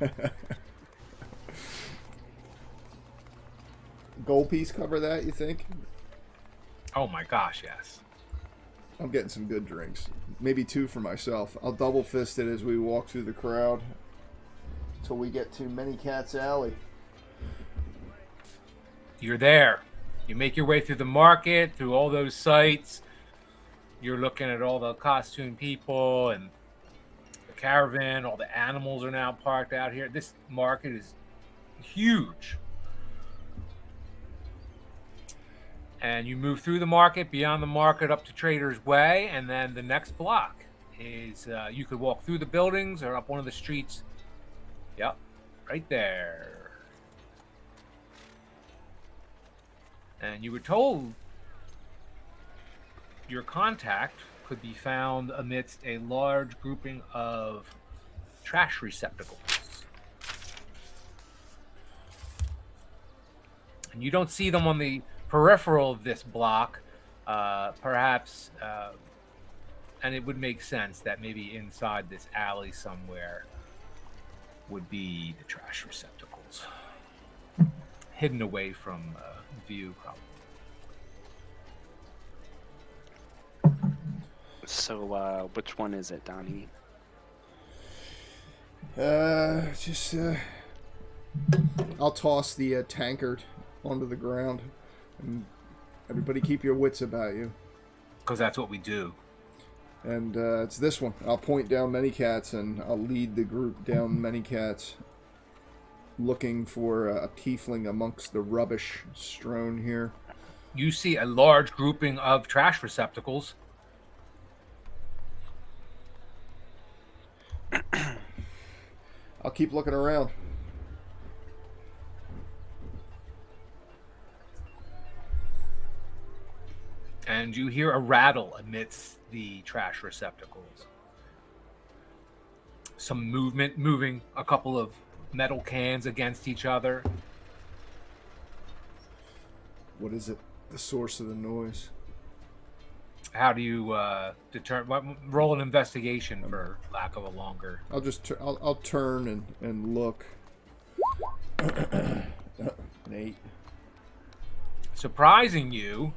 Gold piece cover that, you think?
Oh my gosh, yes.
I'm getting some good drinks. Maybe 2 for myself. I'll double fist it as we walk through the crowd till we get to Many Cats Alley.
You're there. You make your way through the market, through all those sites. You're looking at all the costume people and the caravan. All the animals are now parked out here. This market is huge. And you move through the market, beyond the market, up to Trader's Way, and then the next block is you could walk through the buildings or up one of the streets. Yep, right there. And you were told your contact could be found amidst a large grouping of trash receptacles. And you don't see them on the peripheral of this block, perhaps, and it would make sense that maybe inside this alley somewhere would be the trash receptacles, hidden away from view, probably.
So, which one is it, Donnie?
I'll toss the tankard onto the ground. And everybody keep your wits about you.
Because that's what we do.
And it's this one. I'll point down Many Cats and I'll lead the group down Many Cats, looking for a tiefling amongst the rubbish strewn here.
You see a large grouping of trash receptacles.
I'll keep looking around.
And you hear a rattle amidst the trash receptacles. Some movement, moving a couple of metal cans against each other.
What is it? The source of the noise?
How do you determine? Roll an investigation for lack of a longer.
I'll turn and look. An 8.
Surprising you,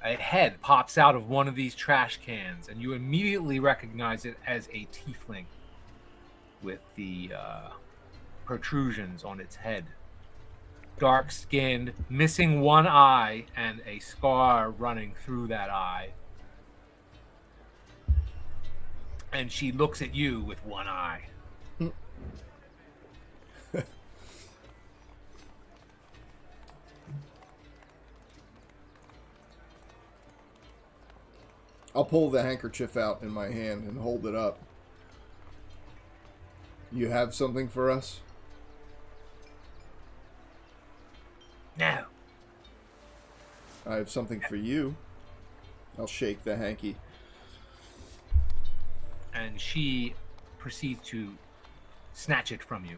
a head pops out of one of these trash cans, and you immediately recognize it as a tiefling with the protrusions on its head. Dark-skinned, missing one eye, and a scar running through that eye. And she looks at you with one eye.
I'll pull the handkerchief out in my hand and hold it up. You have something for us?
No.
I have something for you. I'll shake the hanky.
And she proceeds to snatch it from you.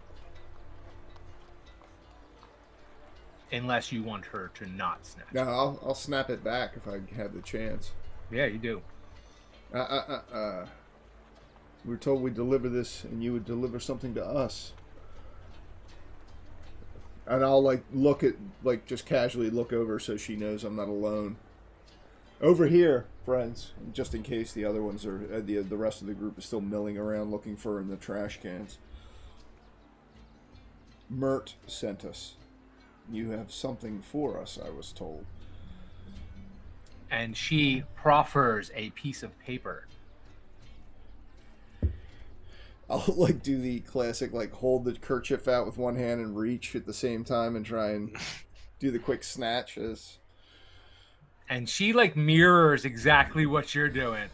Unless you want her to not snatch it.
No, I'll snap it back if I have the chance.
Yeah, you do.
We were told we'd deliver this and you would deliver something to us. And I'll just casually look over so she knows I'm not alone. Over here, friends, just in case the other ones are, the rest of the group is still milling around looking for her in the trash cans. Mert sent us. You have something for us, I was told.
And she proffers a piece of paper.
I'll do the classic hold the kerchief out with one hand and reach at the same time and try and do the quick snatches.
And she mirrors exactly what you're doing.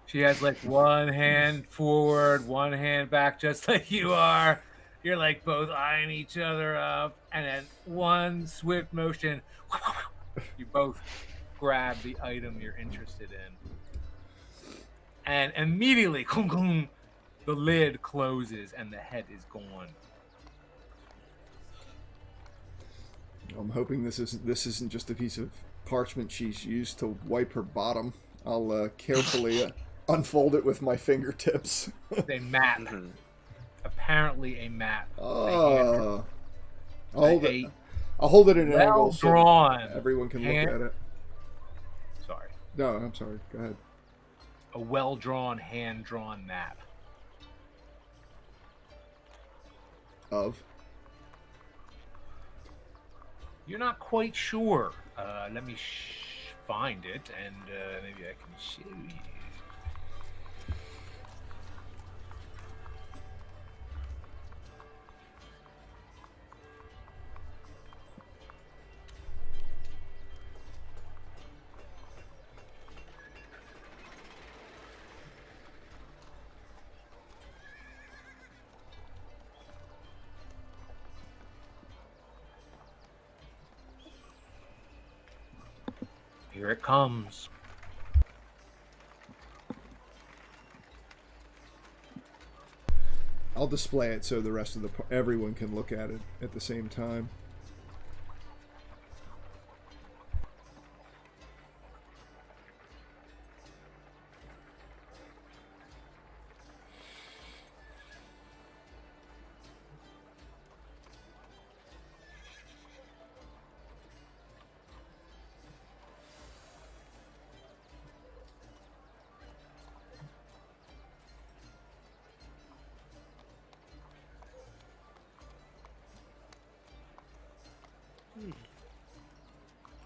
She has one hand forward, one hand back, just like you are. You're both eyeing each other up, and then one swift motion, you both grab the item you're interested in. And immediately, the lid closes and the head is gone.
I'm hoping this isn't just a piece of parchment she's used to wipe her bottom. I'll carefully unfold it with my fingertips.
A map. Apparently a map.
Oh. I'll hold it at an angle so
drawn.
Everyone can look at it.
Sorry.
No, I'm sorry. Go ahead.
A well-drawn, hand-drawn map.
Of?
You're not quite sure. Let me find it, and maybe I can show you. Here it comes.
I'll display it so the rest of everyone can look at it at the same time.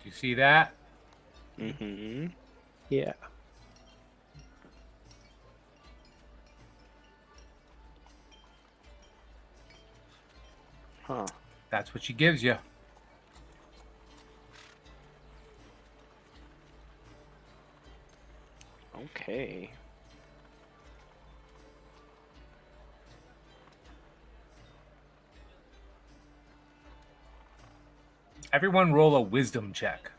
Do you see that?
Mm-hmm.
Yeah.
Huh.
That's what she gives you.
Okay.
Everyone roll a wisdom check.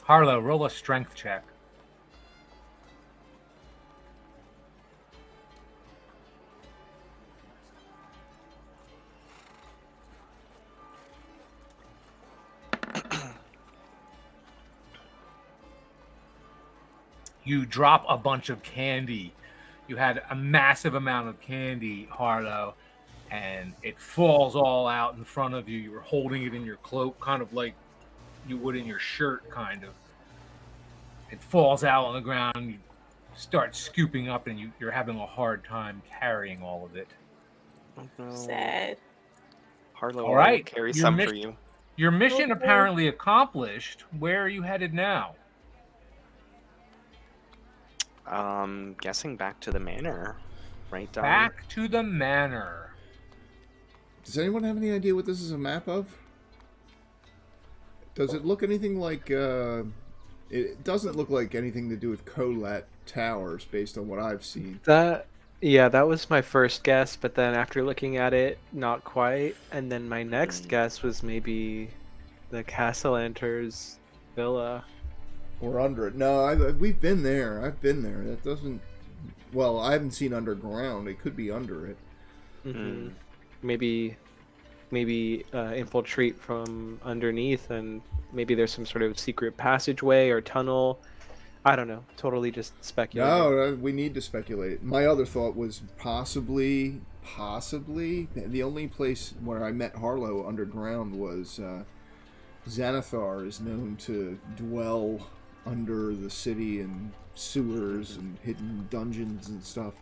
Harlow, roll a strength check. You drop a bunch of candy. You had a massive amount of candy, Harlow, and it falls all out in front of you. You were holding it in your cloak, kind of like you would in your shirt, kind of. It falls out on the ground. You start scooping up, and you're having a hard time carrying all of it.
Oh, no.
Sad.
Harlow,
All right,
I'll carry
your
some
mission-
for you.
Your mission
Okay.
apparently accomplished. Where are you headed now?
Guessing back to the manor, right, Don?
Back to the manor.
Does anyone have any idea what this is a map of? Does it look anything like... it doesn't look like anything to do with Colette Towers, based on what I've seen.
That was my first guess, but then after looking at it, not quite. And then my next guess was maybe the Castellanter's villa.
Or under it. No, we've been there. I've been there. That doesn't... Well, I haven't seen underground. It could be under it.
Mm-hmm. Maybe infiltrate from underneath, and maybe there's some sort of secret passageway or tunnel. I don't know. Totally just speculating.
No, we need to speculate. My other thought was possibly, the only place where I met Harlow underground was Xanathar is known to dwell under the city and sewers and hidden dungeons and stuff.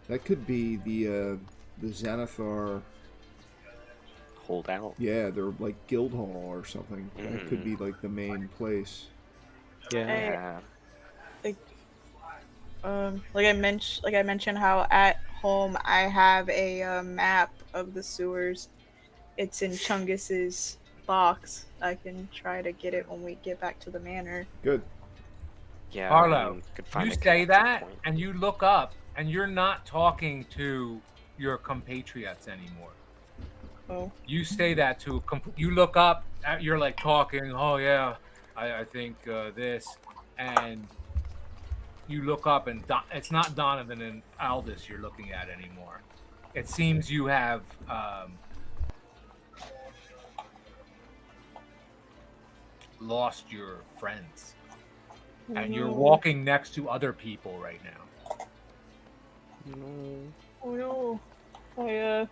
That could be the Xanathar
Holdout.
Yeah, they're like Guildhall or something. That could be like the main place.
Yeah.
Like I mentioned how at home I have a map of the sewers. It's in Chungus's box. I can try to get it when we get back to the manor.
Good.
Yeah,
Harlow,
could find
you
a
say
connecting
that,
point.
and you look up, and you're not talking to your compatriots anymore.
Oh.
You say that to you look up, you're like talking. Oh yeah, I think this, and you look up, and it's not Donovan and Aldous you're looking at anymore. It seems you have lost your friends, and you're walking next to other people right now.
Oh no. I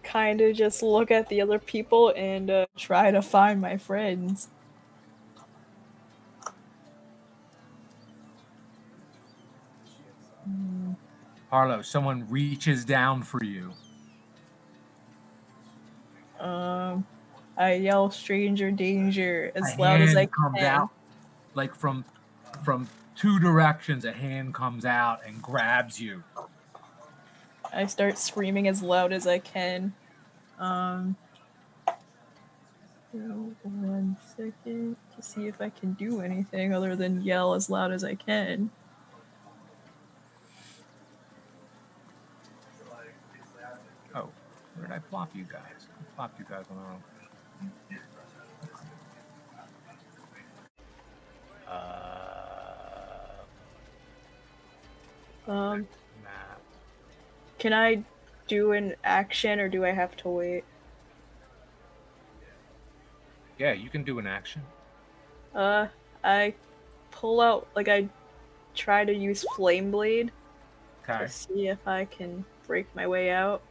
kind of just look at the other people and try to find my friends.
Harlow, someone reaches down for you.
I yell stranger danger as
A
loud as I
hand comes
can.
out, like from two directions. A hand comes out and grabs you.
I start screaming as loud as I can. 1 second to see if I can do anything other than yell as loud as I can.
Oh, where did I plop you guys? I plopped you guys on the wrong. Map.
Can I do an action or do I have to wait?
Yeah, you can do an action.
I pull out, like, I try to use Flame Blade
Okay.
to see if I can break my way out.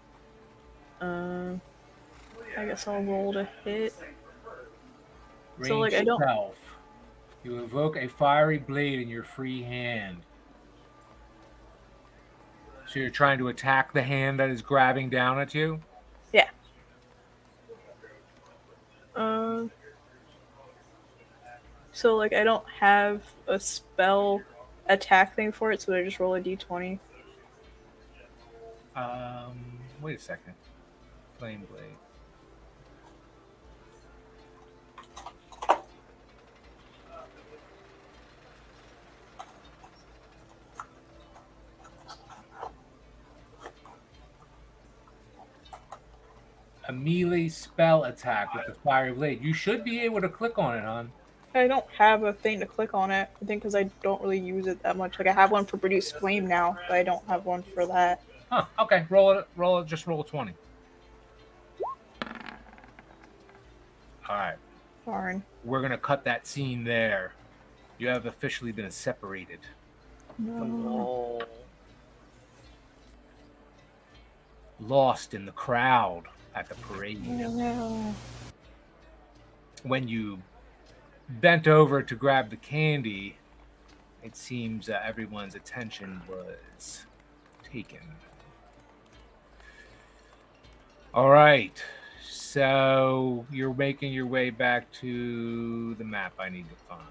I guess I'll roll to hit.
Range
So, like, I don't-
12. You evoke a fiery blade in your free hand. So you're trying to attack the hand that is grabbing down at you?
Yeah. So, like, I don't have a spell attack thing for it, so I just roll a d20.
Wait a second. Flame blade. a melee spell attack with the fiery blade. You should be able to click on it, hon.
I don't have a thing to click on it. I think because I don't really use it that much. Like I have one for produce flame now, but I don't have one for that.
Huh, okay. Roll it, just roll a 20. Alright.
Darn.
We're gonna cut that scene there. You have officially been separated.
No.
Lost in the crowd at the parade.
No.
When you bent over to grab the candy, it seems everyone's attention was taken. All right, so you're making your way back to the map I need to find.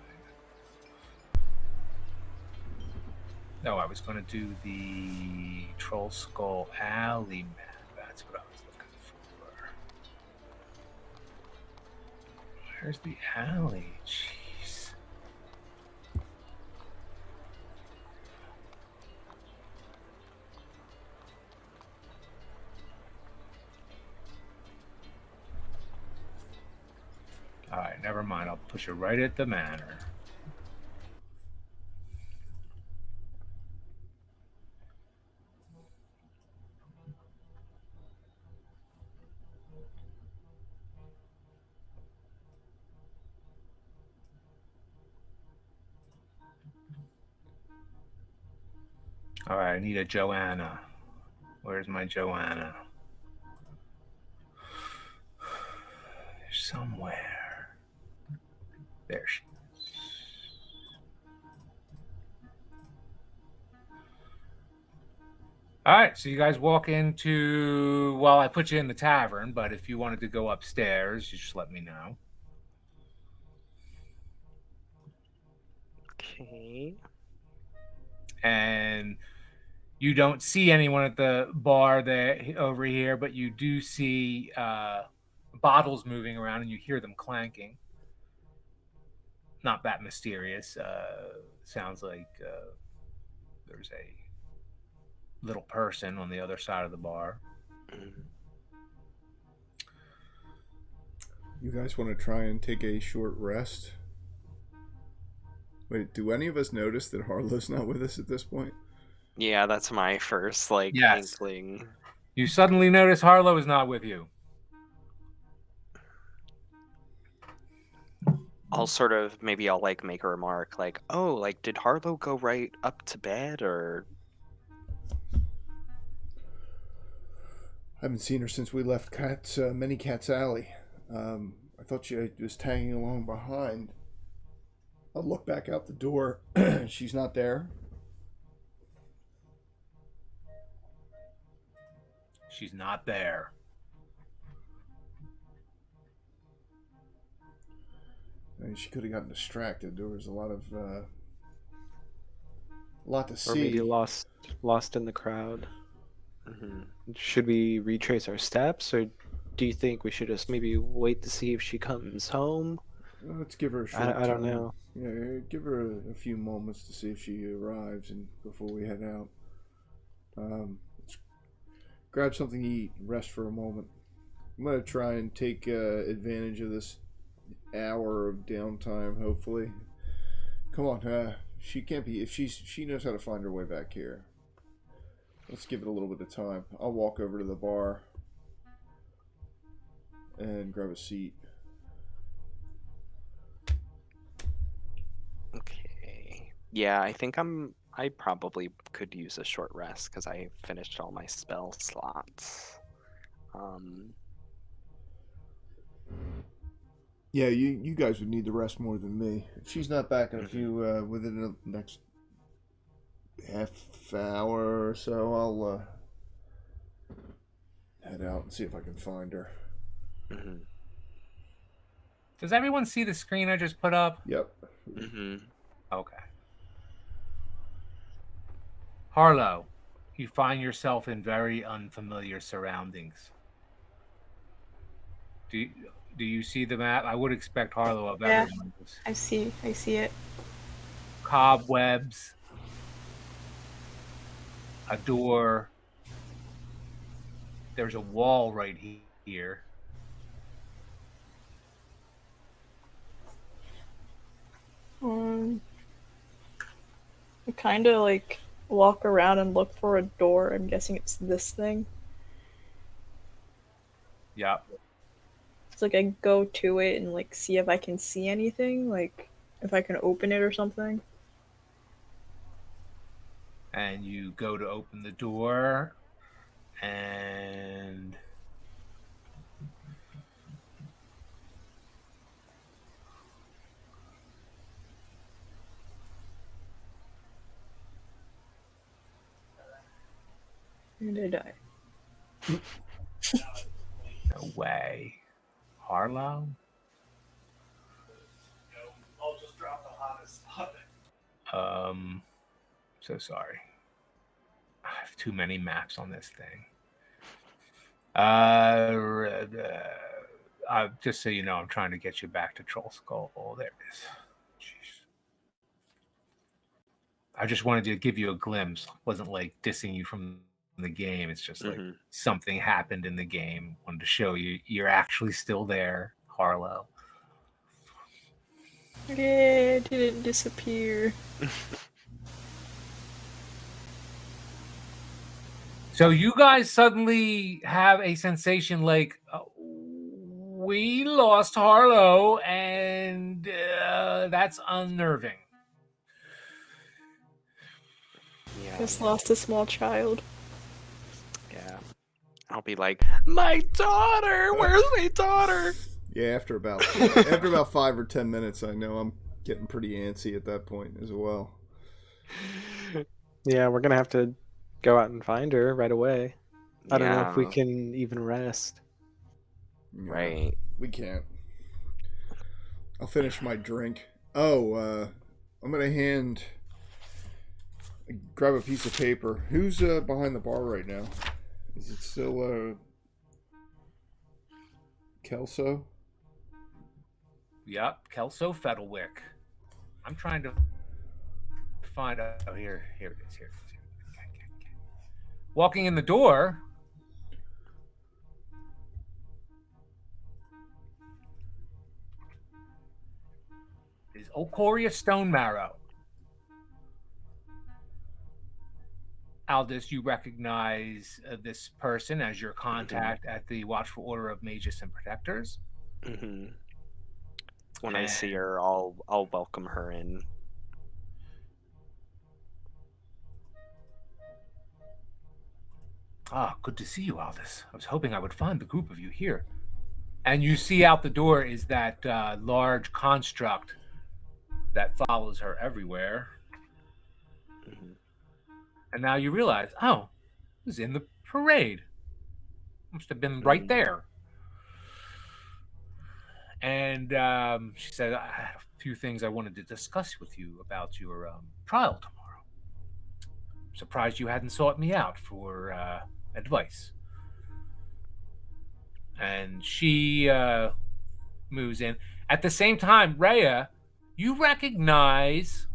No, I was going to do the Troll Skull Alley map. That's what I was looking for. Where's the alley? Jeez. All right, never mind. I'll push it right at the manor. All right, I need a Joanna. Where's my Joanna? Somewhere. There she is. All right, so you guys walk into, well, I put you in the tavern, but if you wanted to go upstairs, you just let me know.
Okay.
And you don't see anyone at the bar there over here, but you do see bottles moving around and you hear them clanking. Not that mysterious. Sounds like there's a little person on the other side of the bar.
You guys want to try and take a short rest? Wait, do any of us notice that Harlow's not with us at this point?
Yeah, that's my first
Yes.
inkling.
You suddenly notice Harlow is not with you.
I'll maybe I'll make a remark oh, did Harlow go right up to bed or?
I haven't seen her since we left Many Cat's Alley. I thought she was tagging along behind. I'll look back out the door. She's not there.
She's not there.
I mean, she could have gotten distracted. There was a lot to see.
Or maybe lost in the crowd.
Mm-hmm.
Should we retrace our steps, or do you think we should just maybe wait to see if she comes home?
Let's give her a short
I don't
time.
know.
Yeah, give her a few moments to see if she arrives and before we head out. Let's grab something to eat, rest for a moment. I'm gonna try and take advantage of this hour of downtime. Hopefully, come on. She can't be if she knows how to find her way back here. Let's give it a little bit of time. I'll walk over to the bar and grab a seat.
Okay. Yeah, I think I probably could use a short rest because I finished all my spell slots.
Yeah, you guys would need to rest more than me. If she's not back in a few within the next half hour or so, I'll head out and see if I can find her.
Mm-hmm.
Does everyone see the screen I just put up?
Yep.
Mm-hmm.
Okay. Harlow, you find yourself in very unfamiliar surroundings. Do you see the map? I would expect Harlow of
Yeah.
everyone.
I see it.
Cobwebs, a door. There's a wall right here. here.
I kind of like walk around and look for a door. I'm guessing it's this thing.
Yep.
It's like I go to it and like see if I can see anything, like if I can open it or something.
And you go to open the door, and
Where did I?
no way. Harlow?
I'll just drop the hottest spot.
So sorry. I have too many maps on this thing. Just so you know, I'm trying to get you back to Troll Skull. Oh, there it is. Jeez. I just wanted to give you a glimpse. It wasn't like dissing you from the game. It's just like something happened in the game. Wanted to show you you're actually still there, Harlow.
Yeah, it didn't disappear.
So you guys suddenly have a sensation like we lost Harlow, and that's unnerving.
Yeah.
Just lost a small child.
Yeah. I'll be like, my daughter! Where's my daughter?
Yeah, after about 5 or 10 minutes, I know I'm getting pretty antsy at that point as well.
Yeah, we're gonna have to go out and find her right away. I don't know if we
Yeah.
can even rest.
Yeah,
Right.
we can't. I'll finish my drink. Oh, I'm gonna grab a piece of paper. Who's behind the bar right now? Is it still Kelso?
Yep, Kelso Fettlewick. I'm trying to find out. Oh, here it is. Here it is. Okay. Walking in the door is Ocoria Stonemarrow. Aldous, you recognize this person as your contact at the Watchful Order of Magus and Protectors.
When I see her, I'll welcome her in.
Ah, good to see you, Aldous. I was hoping I would find the group of you here. And you see out the door is that large construct that follows her everywhere. And now you realize, oh, it was in the parade. Must have been right there. And she said, I had a few things I wanted to discuss with you about your trial tomorrow. I'm surprised you hadn't sought me out for advice. And she moves in. At the same time, Rhea, you recognize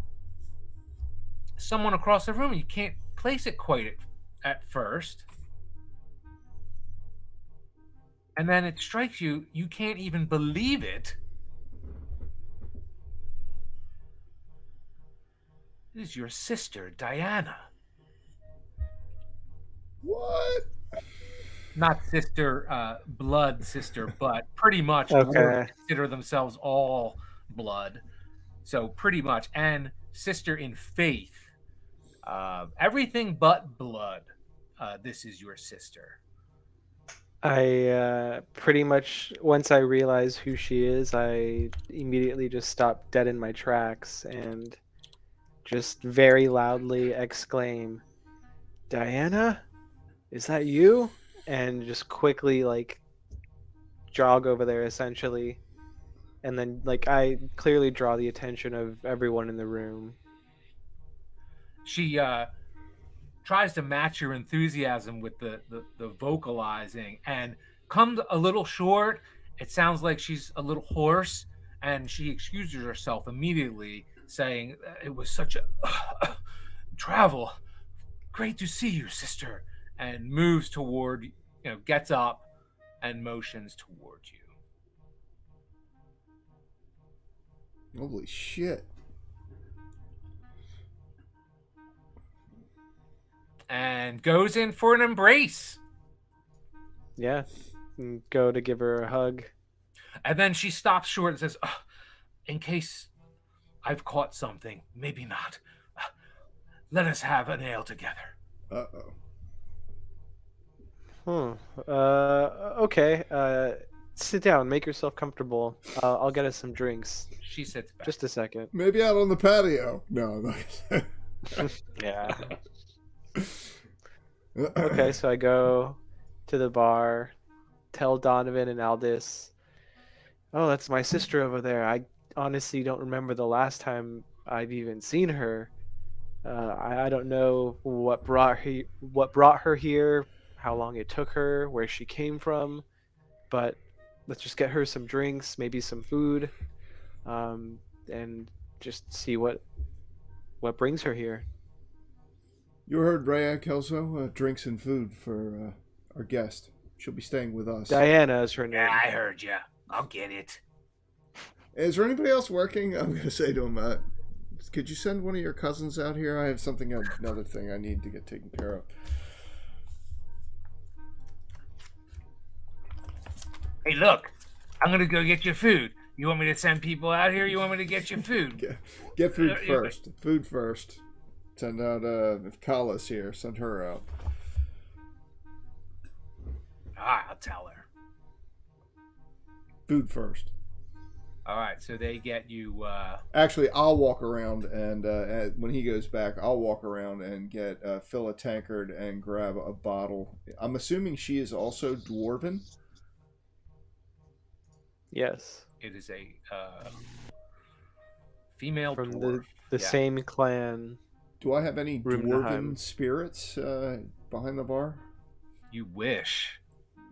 someone across the room. You can't place it quite at first. And then it strikes you, you can't even believe it. It is your sister, Diana.
What?
Not sister, blood sister, but pretty much
Okay.
consider themselves all blood. So pretty much, and sister in faith. Everything but blood. This is your sister.
I pretty much, once I realize who she is, I immediately just stop dead in my tracks and just very loudly exclaim, Diana? Is that you? And just quickly, like, jog over there, essentially. And then, like, I clearly draw the attention of everyone in the room.
She tries to match your enthusiasm with the vocalizing and comes a little short. It sounds like she's a little hoarse, and she excuses herself immediately, saying, it was such a travel. Great to see you, sister. And moves toward, gets up and motions towards you.
Holy shit.
And goes in for an embrace.
Yeah. And go to give her a hug.
And then she stops short and says, in case I've caught something, maybe not. Let us have an ale together.
Uh-oh.
Okay. Sit down. Make yourself comfortable. I'll get us some drinks.
She sits back.
Just a second.
Maybe out on the patio. No.
Yeah.
Okay, so I go to the bar, tell Donovan and Aldous, oh, that's my sister over there. I honestly don't remember the last time I've even seen her. I don't know what brought her here, how long it took her, where she came from, but let's just get her some drinks, maybe some food, and just see what brings her here.
You heard Rhea Kelso? Drinks and food for our guest. She'll be staying with us.
Diana is her name.
Yeah, I heard ya. I'll get it.
Is there anybody else working? I'm going to say to him, could you send one of your cousins out here? I have another thing I need to get taken care of.
Hey, look. I'm going to go get your food. You want me to send people out here? You want me to get your food?
Get food first. Food first. Send out, if Kala's here, send her out.
All right, I'll tell her.
Food first.
All right, so they get you...
Actually, I'll walk around, and when he goes back, I'll walk around and fill a tankard and grab a bottle. I'm assuming she is also dwarven?
Yes.
It is a female
From
dwarf.
the same clan.
Do I have any
Rumnaheim.
dwarven spirits behind the bar?
You wish.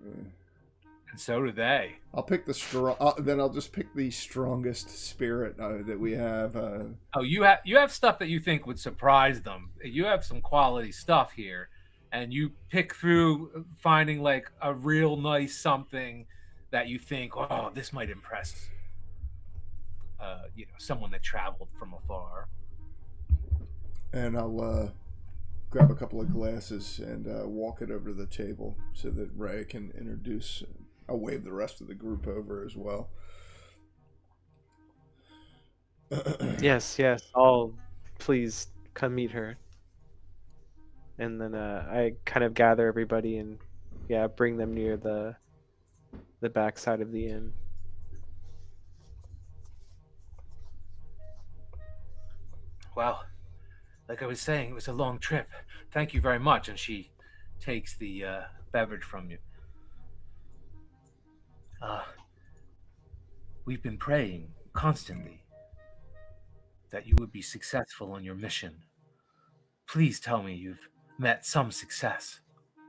And so do they.
I'll pick the strong. Then I'll just pick the strongest spirit that we have.
Oh, you have stuff that you think would surprise them. You have some quality stuff here, and you pick through finding like a real nice something that you think, oh, this might impress, someone that traveled from afar.
And I'll grab a couple of glasses and walk it over to the table so that Ray can introduce. I'll wave the rest of the group over as well.
Yes. I'll please come meet her. And then I kind of gather everybody and bring them near the back side of the inn.
Well, like I was saying, it was a long trip. Thank you very much. And she takes the beverage from you. We've been praying constantly that you would be successful in your mission. Please tell me you've met some success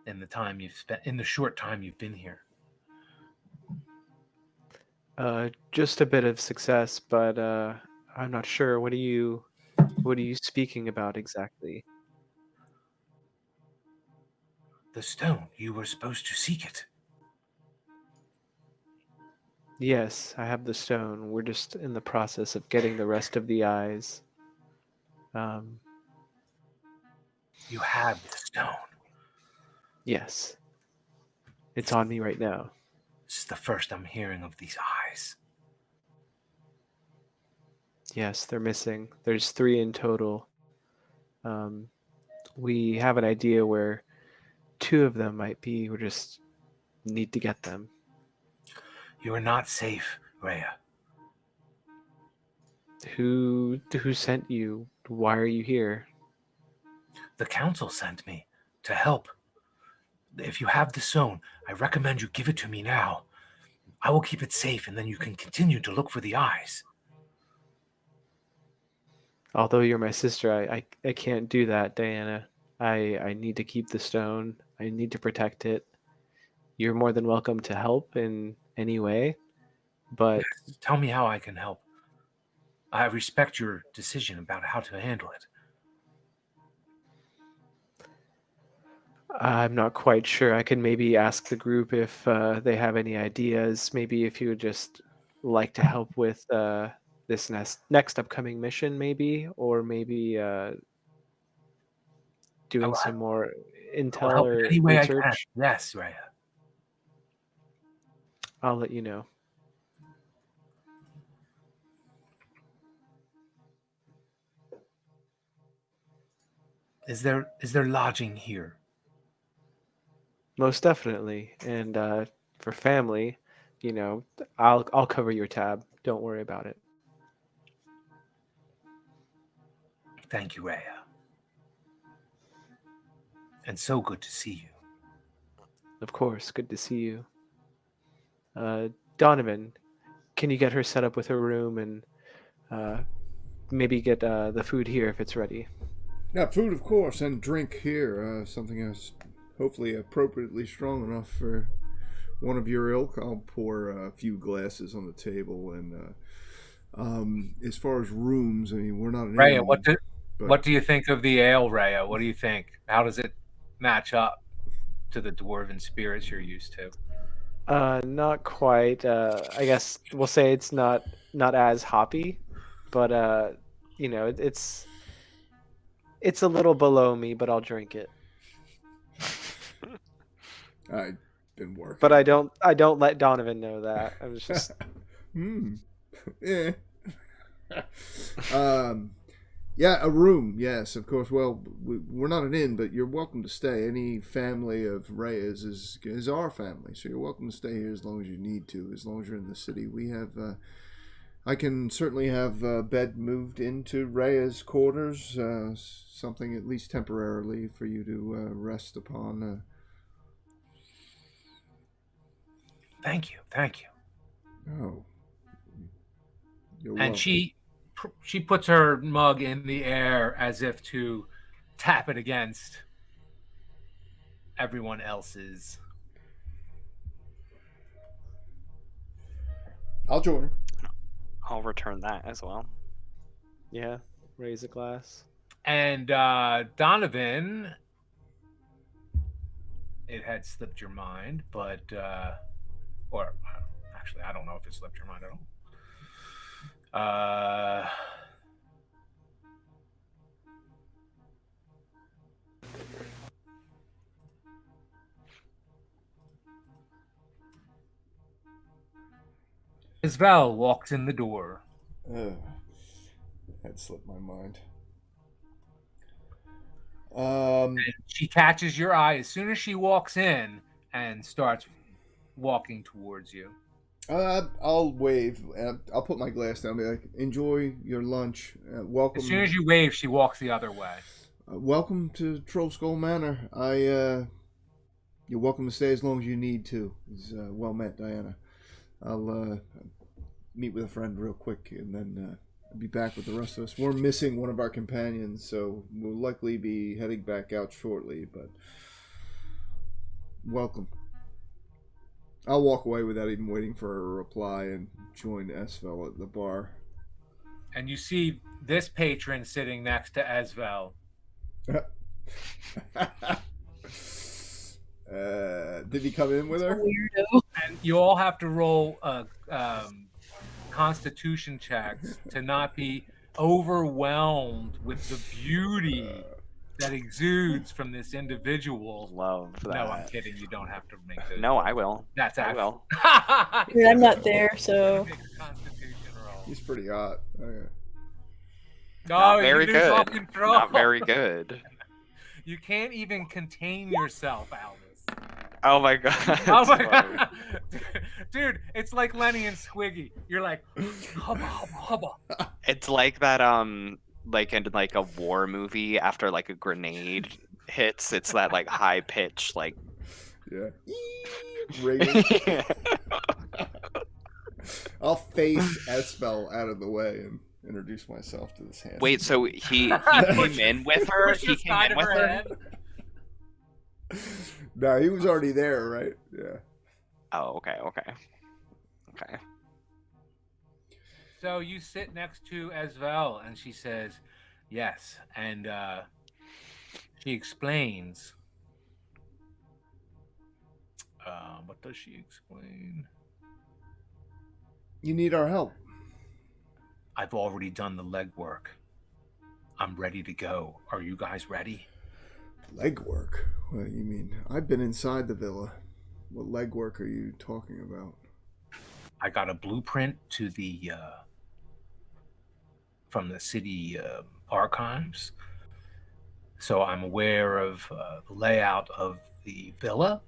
in the short time you've been here.
Just a bit of success, but I'm not sure. What are you speaking about exactly?
The stone, you were supposed to seek it.
Yes, I have the stone. We're just in the process of getting the rest of the eyes.
You have the stone.
Yes. It's on me right now.
This is the first I'm hearing of these eyes.
Yes, they're missing. There's 3 in total. We have an idea where 2 of them might be. We just need to get them.
You are not safe, Rhea.
Who sent you? Why are you here?
The council sent me to help. If you have the stone, I recommend you give it to me now. I will keep it safe, and then you can continue to look for the eyes.
Although you're my sister, I can't do that, Diana. I need to keep the stone. I need to protect it. You're more than welcome to help in any way, but
Yes, tell me how I can help. I respect your decision about how to handle it.
I'm not quite sure. I can maybe ask the group if they have any ideas. Maybe if you would just like to help with this next upcoming mission, maybe, or maybe
I
doing
will,
some more
I will
intel
help in
or
any way I can.
research.
Yes, Raya.
I'll let you know.
Is there lodging here?
Most definitely. And for family, you know, I'll cover your tab. Don't worry about it.
Thank you, Raya. And so good to see you.
Of course, good to see you. Donovan, can you get her set up with her room and maybe get the food here if it's ready?
Yeah, food, of course, and drink here. Something that's hopefully appropriately strong enough for one of your ilk. I'll pour a few glasses on the table. And as far as rooms, I mean, we're not an
Raya,
inn, but
what do you think of the ale, Raya? What do you think? How does it match up to the dwarven spirits you're used to?
Not quite. I guess we'll say it's not as hoppy, but you know, it's a little below me, but I'll drink it.
I've been working.
But I don't let Donovan know that. I was just
Eh. Yeah, a room. Yes, of course. Well, we're not an inn, but you're welcome to stay. Any family of Reyes is our family, so you're welcome to stay here as long as you need to. As long as you're in the city, we have. I can certainly have a bed moved into Reyes' quarters, something at least temporarily for you to rest upon.
Thank you, thank you.
Oh, you're
And
welcome.
she puts her mug in the air as if to tap it against everyone else's.
I'll join her.
I'll return that as well.
yeah, raise a glass.
And Donovan, it had slipped your mind, but or actually, I don't know if it slipped your mind at all. Isval walks in the door.
That slipped my mind.
She catches your eye as soon as she walks in and starts walking towards you.
I'll wave. I'll put my glass down. And be like, enjoy your lunch. Welcome.
As soon as you wave, she walks the other way.
Welcome to Troll Skull Manor. You're welcome to stay as long as you need to. It's, well met, Diana. I'll meet with a friend real quick, and then I'll be back with the rest of us. We're missing one of our companions, so we'll likely be heading back out shortly. But welcome. I'll walk away without even waiting for a reply and join Esvel at the bar.
And you see this patron sitting next to Esvel.
Did he come in with her?
Weirdo.
And you all have to roll constitution checks to not be overwhelmed with the beauty that exudes from this individual.
Love that.
No, I'm kidding. You don't have to make this.
No, I will.
That's
I
actually.
will.
I mean, I'm not there, so
Make a constitution roll.
He's pretty hot. Okay.
Not
Oh,
very
you lose all
good.
control.
Not very good.
You can't even contain yourself, Albus.
Oh my god.
Oh my
That's funny.
god, dude! It's like Lenny and Squiggy. You're like, hubba hubba hubba.
It's like that like in like a war movie after like a grenade hits, it's that like high pitch like
Yeah. Ringing. I'll face Esvel out of the way and introduce myself to this hand.
Wait, so he came in with her?
Push the
He came
side
in
of
with
her
her?
head.
No, he was already there, right? Yeah.
Oh, okay, okay. Okay.
So you sit next to Esvel, and she says, "Yes," and she explains does she explain?
You need our help.
I've already done the legwork. I'm ready to go. Are you guys ready?
Legwork? What do you mean? I've been inside the villa. What legwork are you talking about?
I got a blueprint to the from the city archives, so I'm aware of the layout of the villa,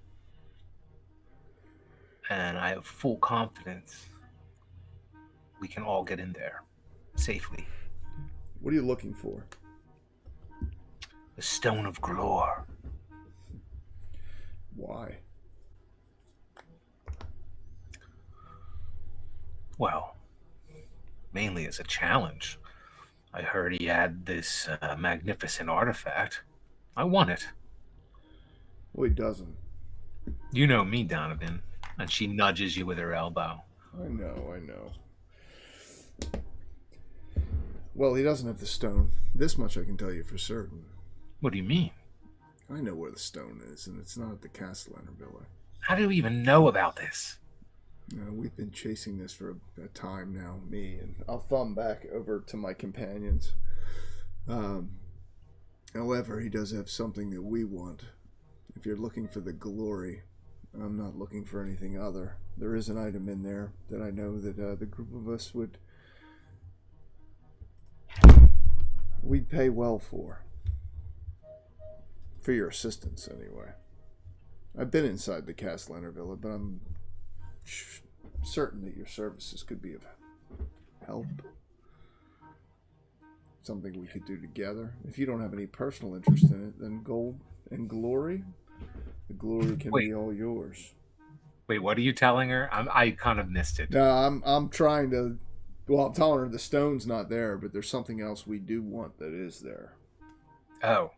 and I have full confidence we can all get in there safely.
What are you looking for?
The Stone of Galore.
Why?
Well, mainly as a challenge. I heard he had this magnificent artifact. I want it.
Well, he doesn't.
You know me, Donovan. And she nudges you with her elbow.
I know. Well, he doesn't have the stone. This much I can tell you for certain.
What do you mean?
I know where the stone is, and it's not at the Castellan Villa.
How do you even know about this?
We've been chasing this for a time now, me, and I'll thumb back over to my companions. However, he does have something that we want. If you're looking for the glory, I'm not looking for anything other. There is an item in there that I know that the group of us we'd pay well for your assistance, anyway. I've been inside the Castellan Villa, but I'm certain that your services could be of help. Something we could do together. If you don't have any personal interest in it, then gold and glory, the glory can be all yours.
Wait, what are you telling her? I kind of missed it.
No, I'm trying to. Well, I'm telling her the stone's not there, but there's something else we do want that is there.
Oh.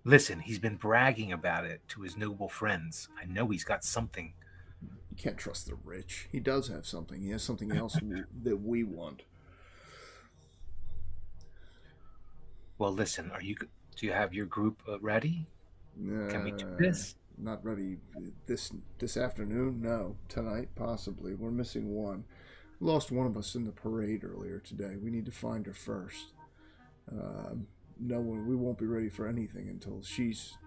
Listen, he's been bragging about it to his noble friends. I know he's got something.
You can't trust the rich. He does have something. He has something else that we want.
Well, listen, do you have your group ready? Can we do this?
Not ready this afternoon. No, tonight possibly. We're missing one. We lost one of us in the parade earlier today. We need to find her first. We won't be ready for anything until she's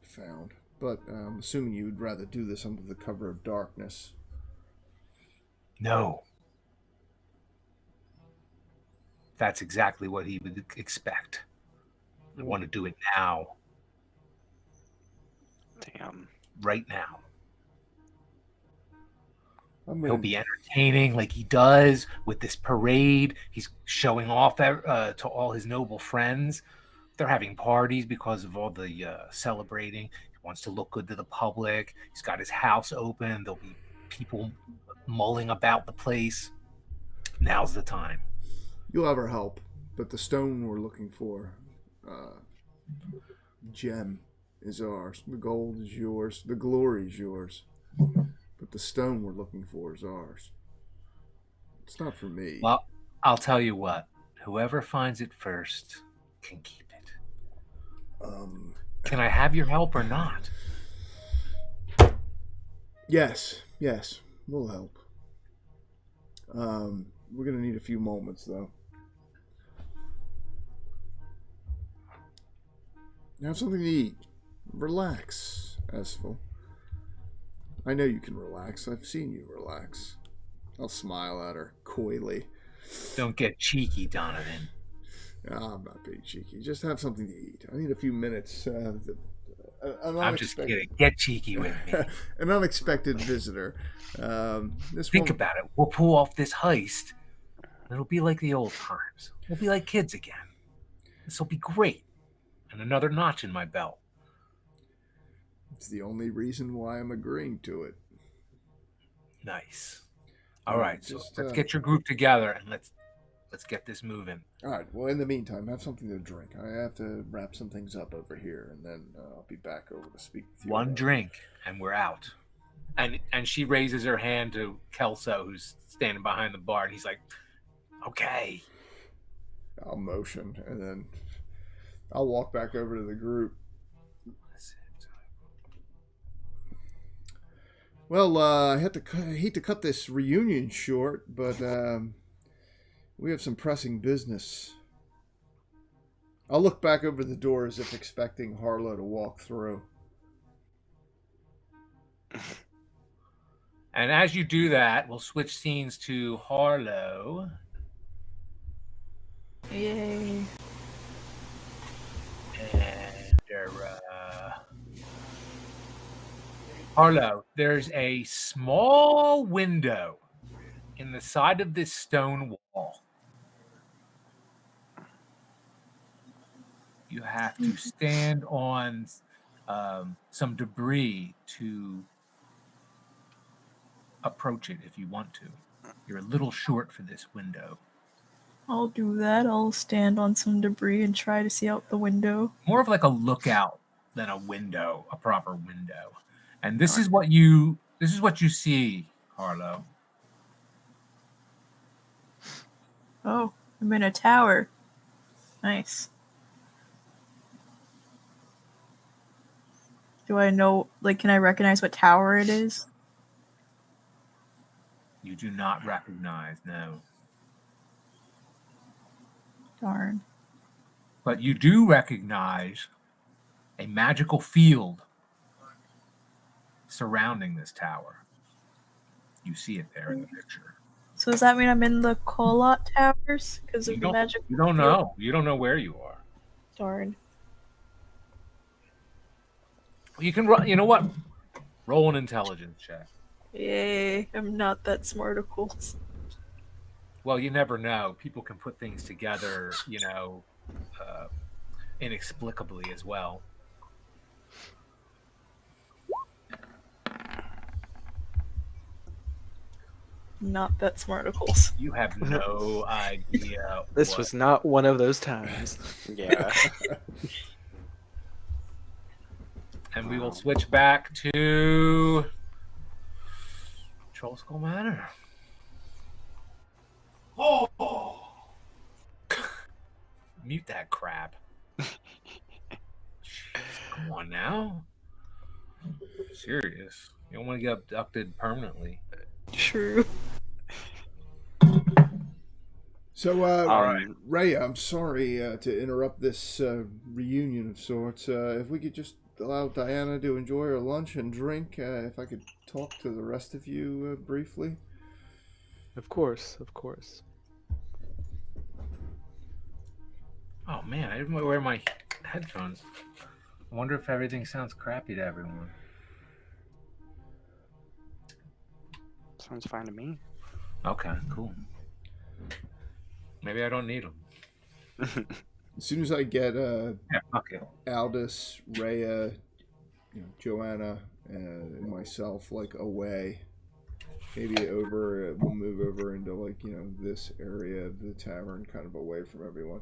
found. But I'm assuming you'd rather do this under the cover of darkness.
No. That's exactly what he would expect. I want to do it now.
Damn.
Right now. He'll be entertaining like he does with this parade. He's showing off to all his noble friends. They're having parties because of all the celebrating. He wants to look good to the public. He's got his house open. There'll be people mulling about the place. Now's the time.
You'll have our help, but the stone we're looking for, gem, is ours. The gold is yours. The glory is yours. But the stone we're looking for is ours. It's not for me.
Well, I'll tell you what. Whoever finds it first can keep it. Can I have your help or not?
Yes, we'll help. We're gonna need a few moments, though. Have something to eat. Relax, Esfel. I know you can relax. I've seen you relax. I'll smile at her coyly.
Don't get cheeky, Donovan.
I'm not being cheeky. Just have something to eat. I need a few minutes.
I'm just kidding. Get cheeky with me.
An unexpected visitor.
Think about it. We'll pull off this heist. It'll be like the old times. We'll be like kids again. This will be great. And another notch in my belt.
It's the only reason why I'm agreeing to it.
Nice. All right, so let's get your group together and let's get this moving.
All right. Well, in the meantime, have something to drink. I have to wrap some things up over here, and then I'll be back over to speak with you.
One drink, and we're out. And she raises her hand to Kelso, who's standing behind the bar, and he's like, "Okay."
I'll motion, and then I'll walk back over to the group. Well, I hate to cut this reunion short, but we have some pressing business. I'll look back over the door as if expecting Harlow to walk through.
And as you do that, we'll switch scenes to Harlow.
Yay.
And Harlow, there's a small window in the side of this stone wall. You have to stand on some debris to approach it if you want to. You're a little short for this window.
I'll do that. I'll stand on some debris and try to see out the window.
More of like a lookout than a window, a proper window. And this is what you see, Harlow.
Oh, I'm in a tower. Nice. Do I know, like, can I recognize what tower it is?
You do not recognize, no.
Darn.
But you do recognize a magical field surrounding this tower. You see it there in the picture.
So does that mean I'm in the Kolot Towers? Because of the magic?
You don't know. You don't know where you are.
Darn.
You can run. You know what? Roll an intelligence check.
Yay, I'm not that smart, of course.
Well, you never know. People can put things together, inexplicably as well.
Not that smart, of course.
You have no idea.
This was not one of those times.
Yeah.
And we will switch back to Troll Skull Manor.
Oh!
Mute that crap. Jeez, come on now. Serious. You don't want to get abducted permanently.
True.
So,
right.
Ray, I'm sorry to interrupt this reunion of sorts. If we could just allow Diana to enjoy her lunch and drink, if I could talk to the rest of you briefly.
Of course, of course.
Oh man, I didn't wear my headphones. I wonder if everything sounds crappy to everyone.
Sounds fine to me.
Okay, cool. Maybe I don't need them.
As soon as I get
Yeah, fuck it.
Aldous, Rhea, Joanna, and myself away, maybe over. We'll move over into this area of the tavern, kind of away from everyone.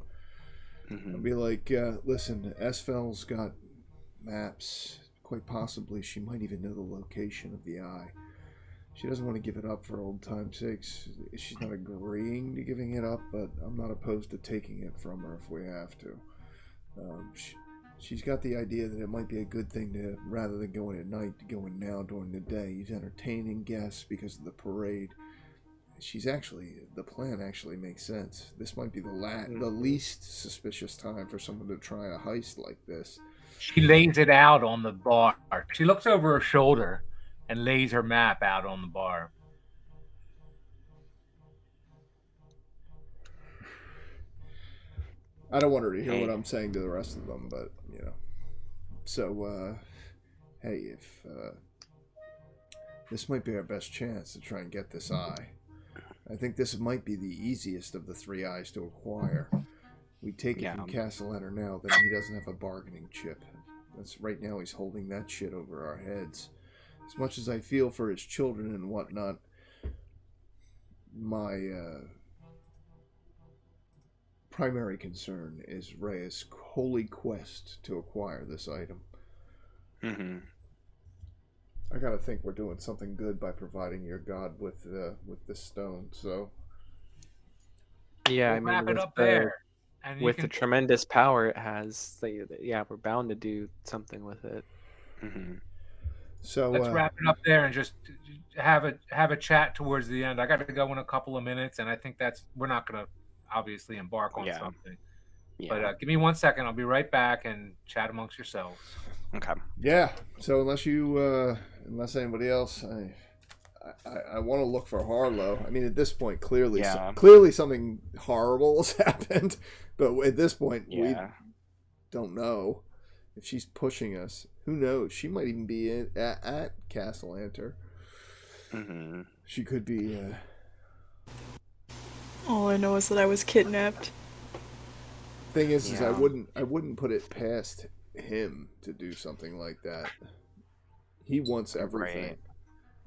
I'll be like, listen, Esfel's got maps. Quite possibly, she might even know the location of the eye. She doesn't want to give it up for old time's sakes. She's not agreeing to giving it up, but I'm not opposed to taking it from her if we have to. She's got the idea that it might be a good thing to, rather than going at night, to go in now during the day. He's entertaining guests because of the parade. The plan actually makes sense. This might be the least suspicious time for someone to try a heist like this.
She lays it out on the bar. She looks over her shoulder and lays her map out on the bar.
I don't want her to hear what I'm saying to the rest of them, but, So, hey, if this might be our best chance to try and get this eye. I think this might be the easiest of the 3 eyes to acquire. We take it from Castellanter now, then he doesn't have a bargaining chip. Right now he's holding that shit over our heads. As much as I feel for his children and whatnot, my primary concern is Rhea's holy quest to acquire this item. I gotta think we're doing something good by providing your god with this stone. So
yeah,
We'll wrap it up there. And
with the tremendous power it has, we're bound to do something with it.
So
let's wrap it up there and just have a chat towards the end. I got to go in a couple of minutes, and I think we're not going to obviously embark on something.
Yeah.
But give me 1 second. I'll be right back and chat amongst yourselves.
Okay.
Yeah. So unless anybody else, I want to look for Harlow. I mean, at this point, clearly something horrible has happened. But at this point, we don't know if she's pushing us. Who knows? She might even be at Castle Enter.
Mm-hmm.
She could be.
All I know is that I was kidnapped.
Thing is I wouldn't put it past him to do something like that. He wants everything.
Right.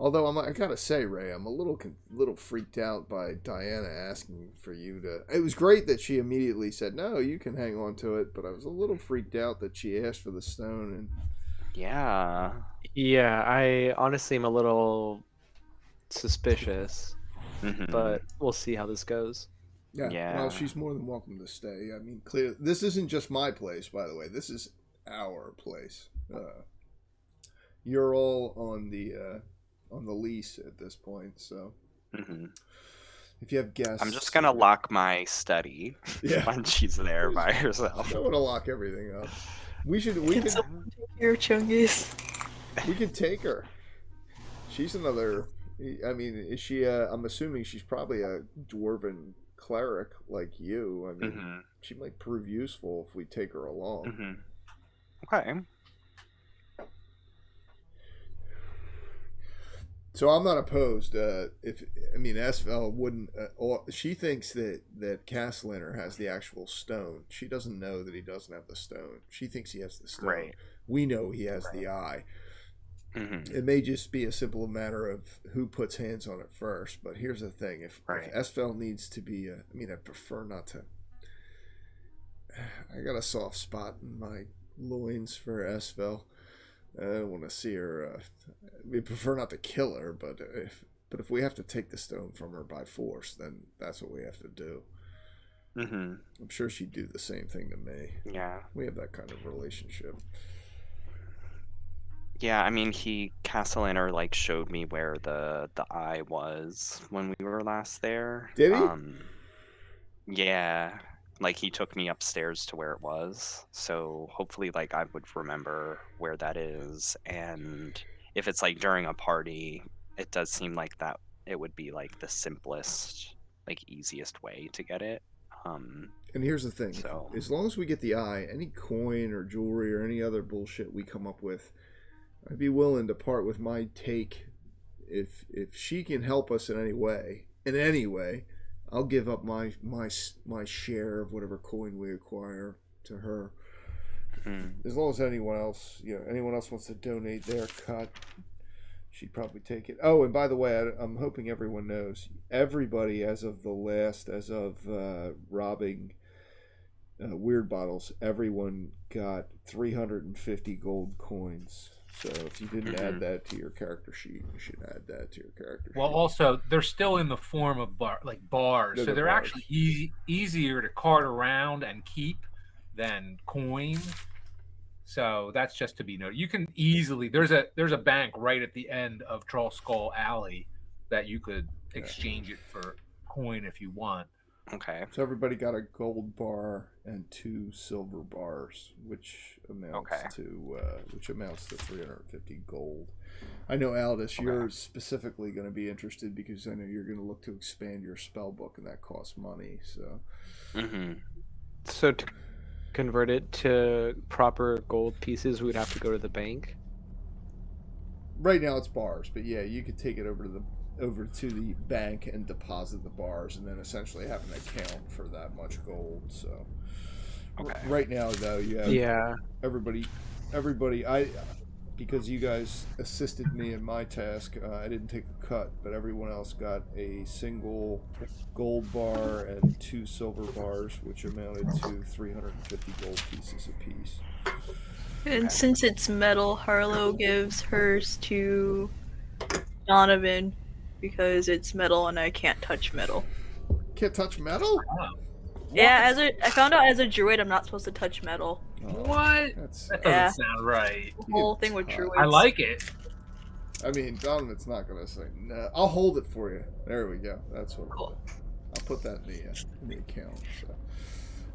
Although I gotta say, Ray, I'm a little freaked out by Diana asking for you to. It was great that she immediately said, "No, you can hang on to it," but I was a little freaked out that she asked for the stone. And
Yeah.
Yeah, I honestly am a little suspicious, but we'll see how this goes.
Yeah. Well, she's more than welcome to stay. I mean, clear. This isn't just my place, by the way. This is our place. You're all on the lease at this point, so if you have guests,
I'm just gonna lock my study when she's there by herself.
I want to lock everything up. We could
take your Chungies.
We could take her. She's another. I mean, is she? I'm assuming she's probably a dwarven cleric like you. I mean, she might prove useful if we take her along.
Okay.
So I'm not opposed. Esfel wouldn't. She thinks that Castellanter has the actual stone. She doesn't know that he doesn't have the stone. She thinks he has the stone.
Right.
We know he has the eye. It may just be a simple matter of who puts hands on it first. But here's the thing: if Esfel needs to be, I prefer not to. I got a soft spot in my loins for Esfel. I don't want to see her. We prefer not to kill her, but if we have to take the stone from her by force, then that's what we have to do. I'm sure she'd do the same thing to me.
Yeah,
we have that kind of relationship.
Yeah, I mean, Castellanter showed me where the eye was when we were last there.
Did he?
Yeah. He took me upstairs to where it was, so hopefully, I would remember where that is, and if it's, during a party, it does seem like that it would be, the simplest, easiest way to get it.
And here's the thing, as long as we get the eye, any coin or jewelry or any other bullshit we come up with, I'd be willing to part with my take if she can help us in any way, I'll give up my share of whatever coin we acquire to her. As long as anyone else wants to donate their cut, she'd probably take it. Oh, and by the way, I'm hoping everyone knows. Everybody, as of robbing Weird Bottles, everyone got 350 gold coins. So if you didn't add that to your character sheet, you should add that to your character sheet.
Well, also, they're still in the form of bars, so they're
bars.
actually easier to cart around and keep than coin. So that's just to be noted. You can easily there's a bank right at the end of Troll Skull Alley that you could exchange it for coin if you want.
Okay.
So everybody got a gold bar and 2 silver bars, which amounts to 350 gold. I know, Aldous, you're specifically going to be interested because I know you're going to look to expand your spell book, and that costs money. So,
So to convert it to proper gold pieces, we'd have to go to the bank.
Right now it's bars, but yeah, you could take it over to the bank and deposit the bars, and then essentially have an account for that much gold. So, right now though, you have everybody. Because you guys assisted me in my task, I didn't take a cut, but everyone else got a single gold bar and 2 silver bars, which amounted to 350 gold pieces apiece.
And since it's metal, Harlow gives hers to Donovan because it's metal and I can't touch metal.
Can't touch metal?
Yeah, I found out as a druid I'm not supposed to touch metal.
What? That doesn't sound right.
The whole thing with druids.
I like it.
I mean, Donovan's not gonna say no. I'll hold it for you. There we go. That's what.
Cool.
I'll put that in the account.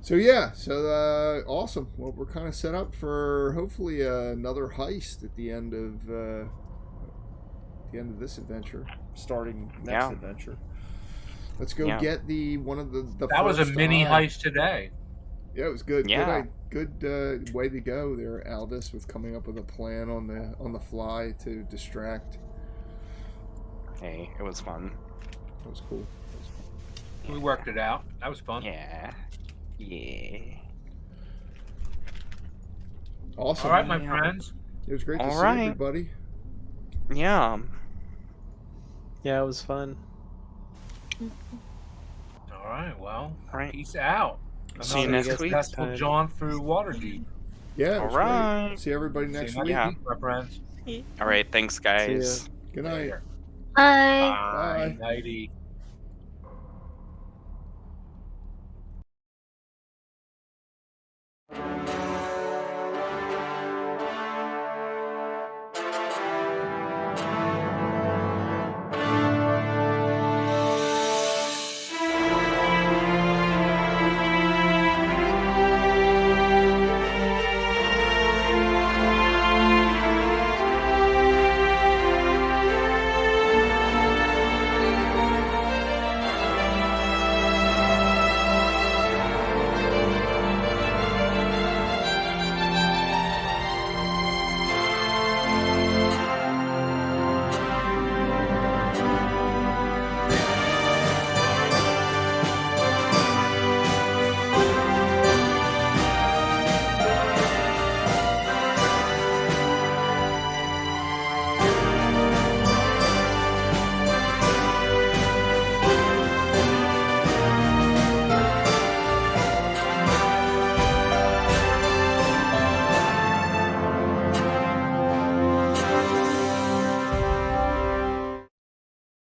So yeah. So awesome. Well, we're kind of set up for hopefully another heist at the end of this adventure, starting next adventure. Let's go get one of the.
That was a
first
mini
eye.
heist today.
Yeah, it was good.
Yeah.
Good way to go there, Aldous, with coming up with a plan on the fly to distract.
Hey, it was fun.
That was cool.
We worked it out. That was fun.
Yeah. Yeah.
Awesome.
All right, my friends.
It was great to
All
see
right.
everybody.
Yeah.
Yeah, it was fun.
All right. Well,
All right.
peace out.
See you
Another
next week.
successful jaunt through Waterdeep.
Yeah.
All
it was great.
right.
See everybody
See
next
you
week.
Yeah.
week, my friends.
All right. Thanks, guys.
Good night.
Later.
Bye.
Bye.
Nighty.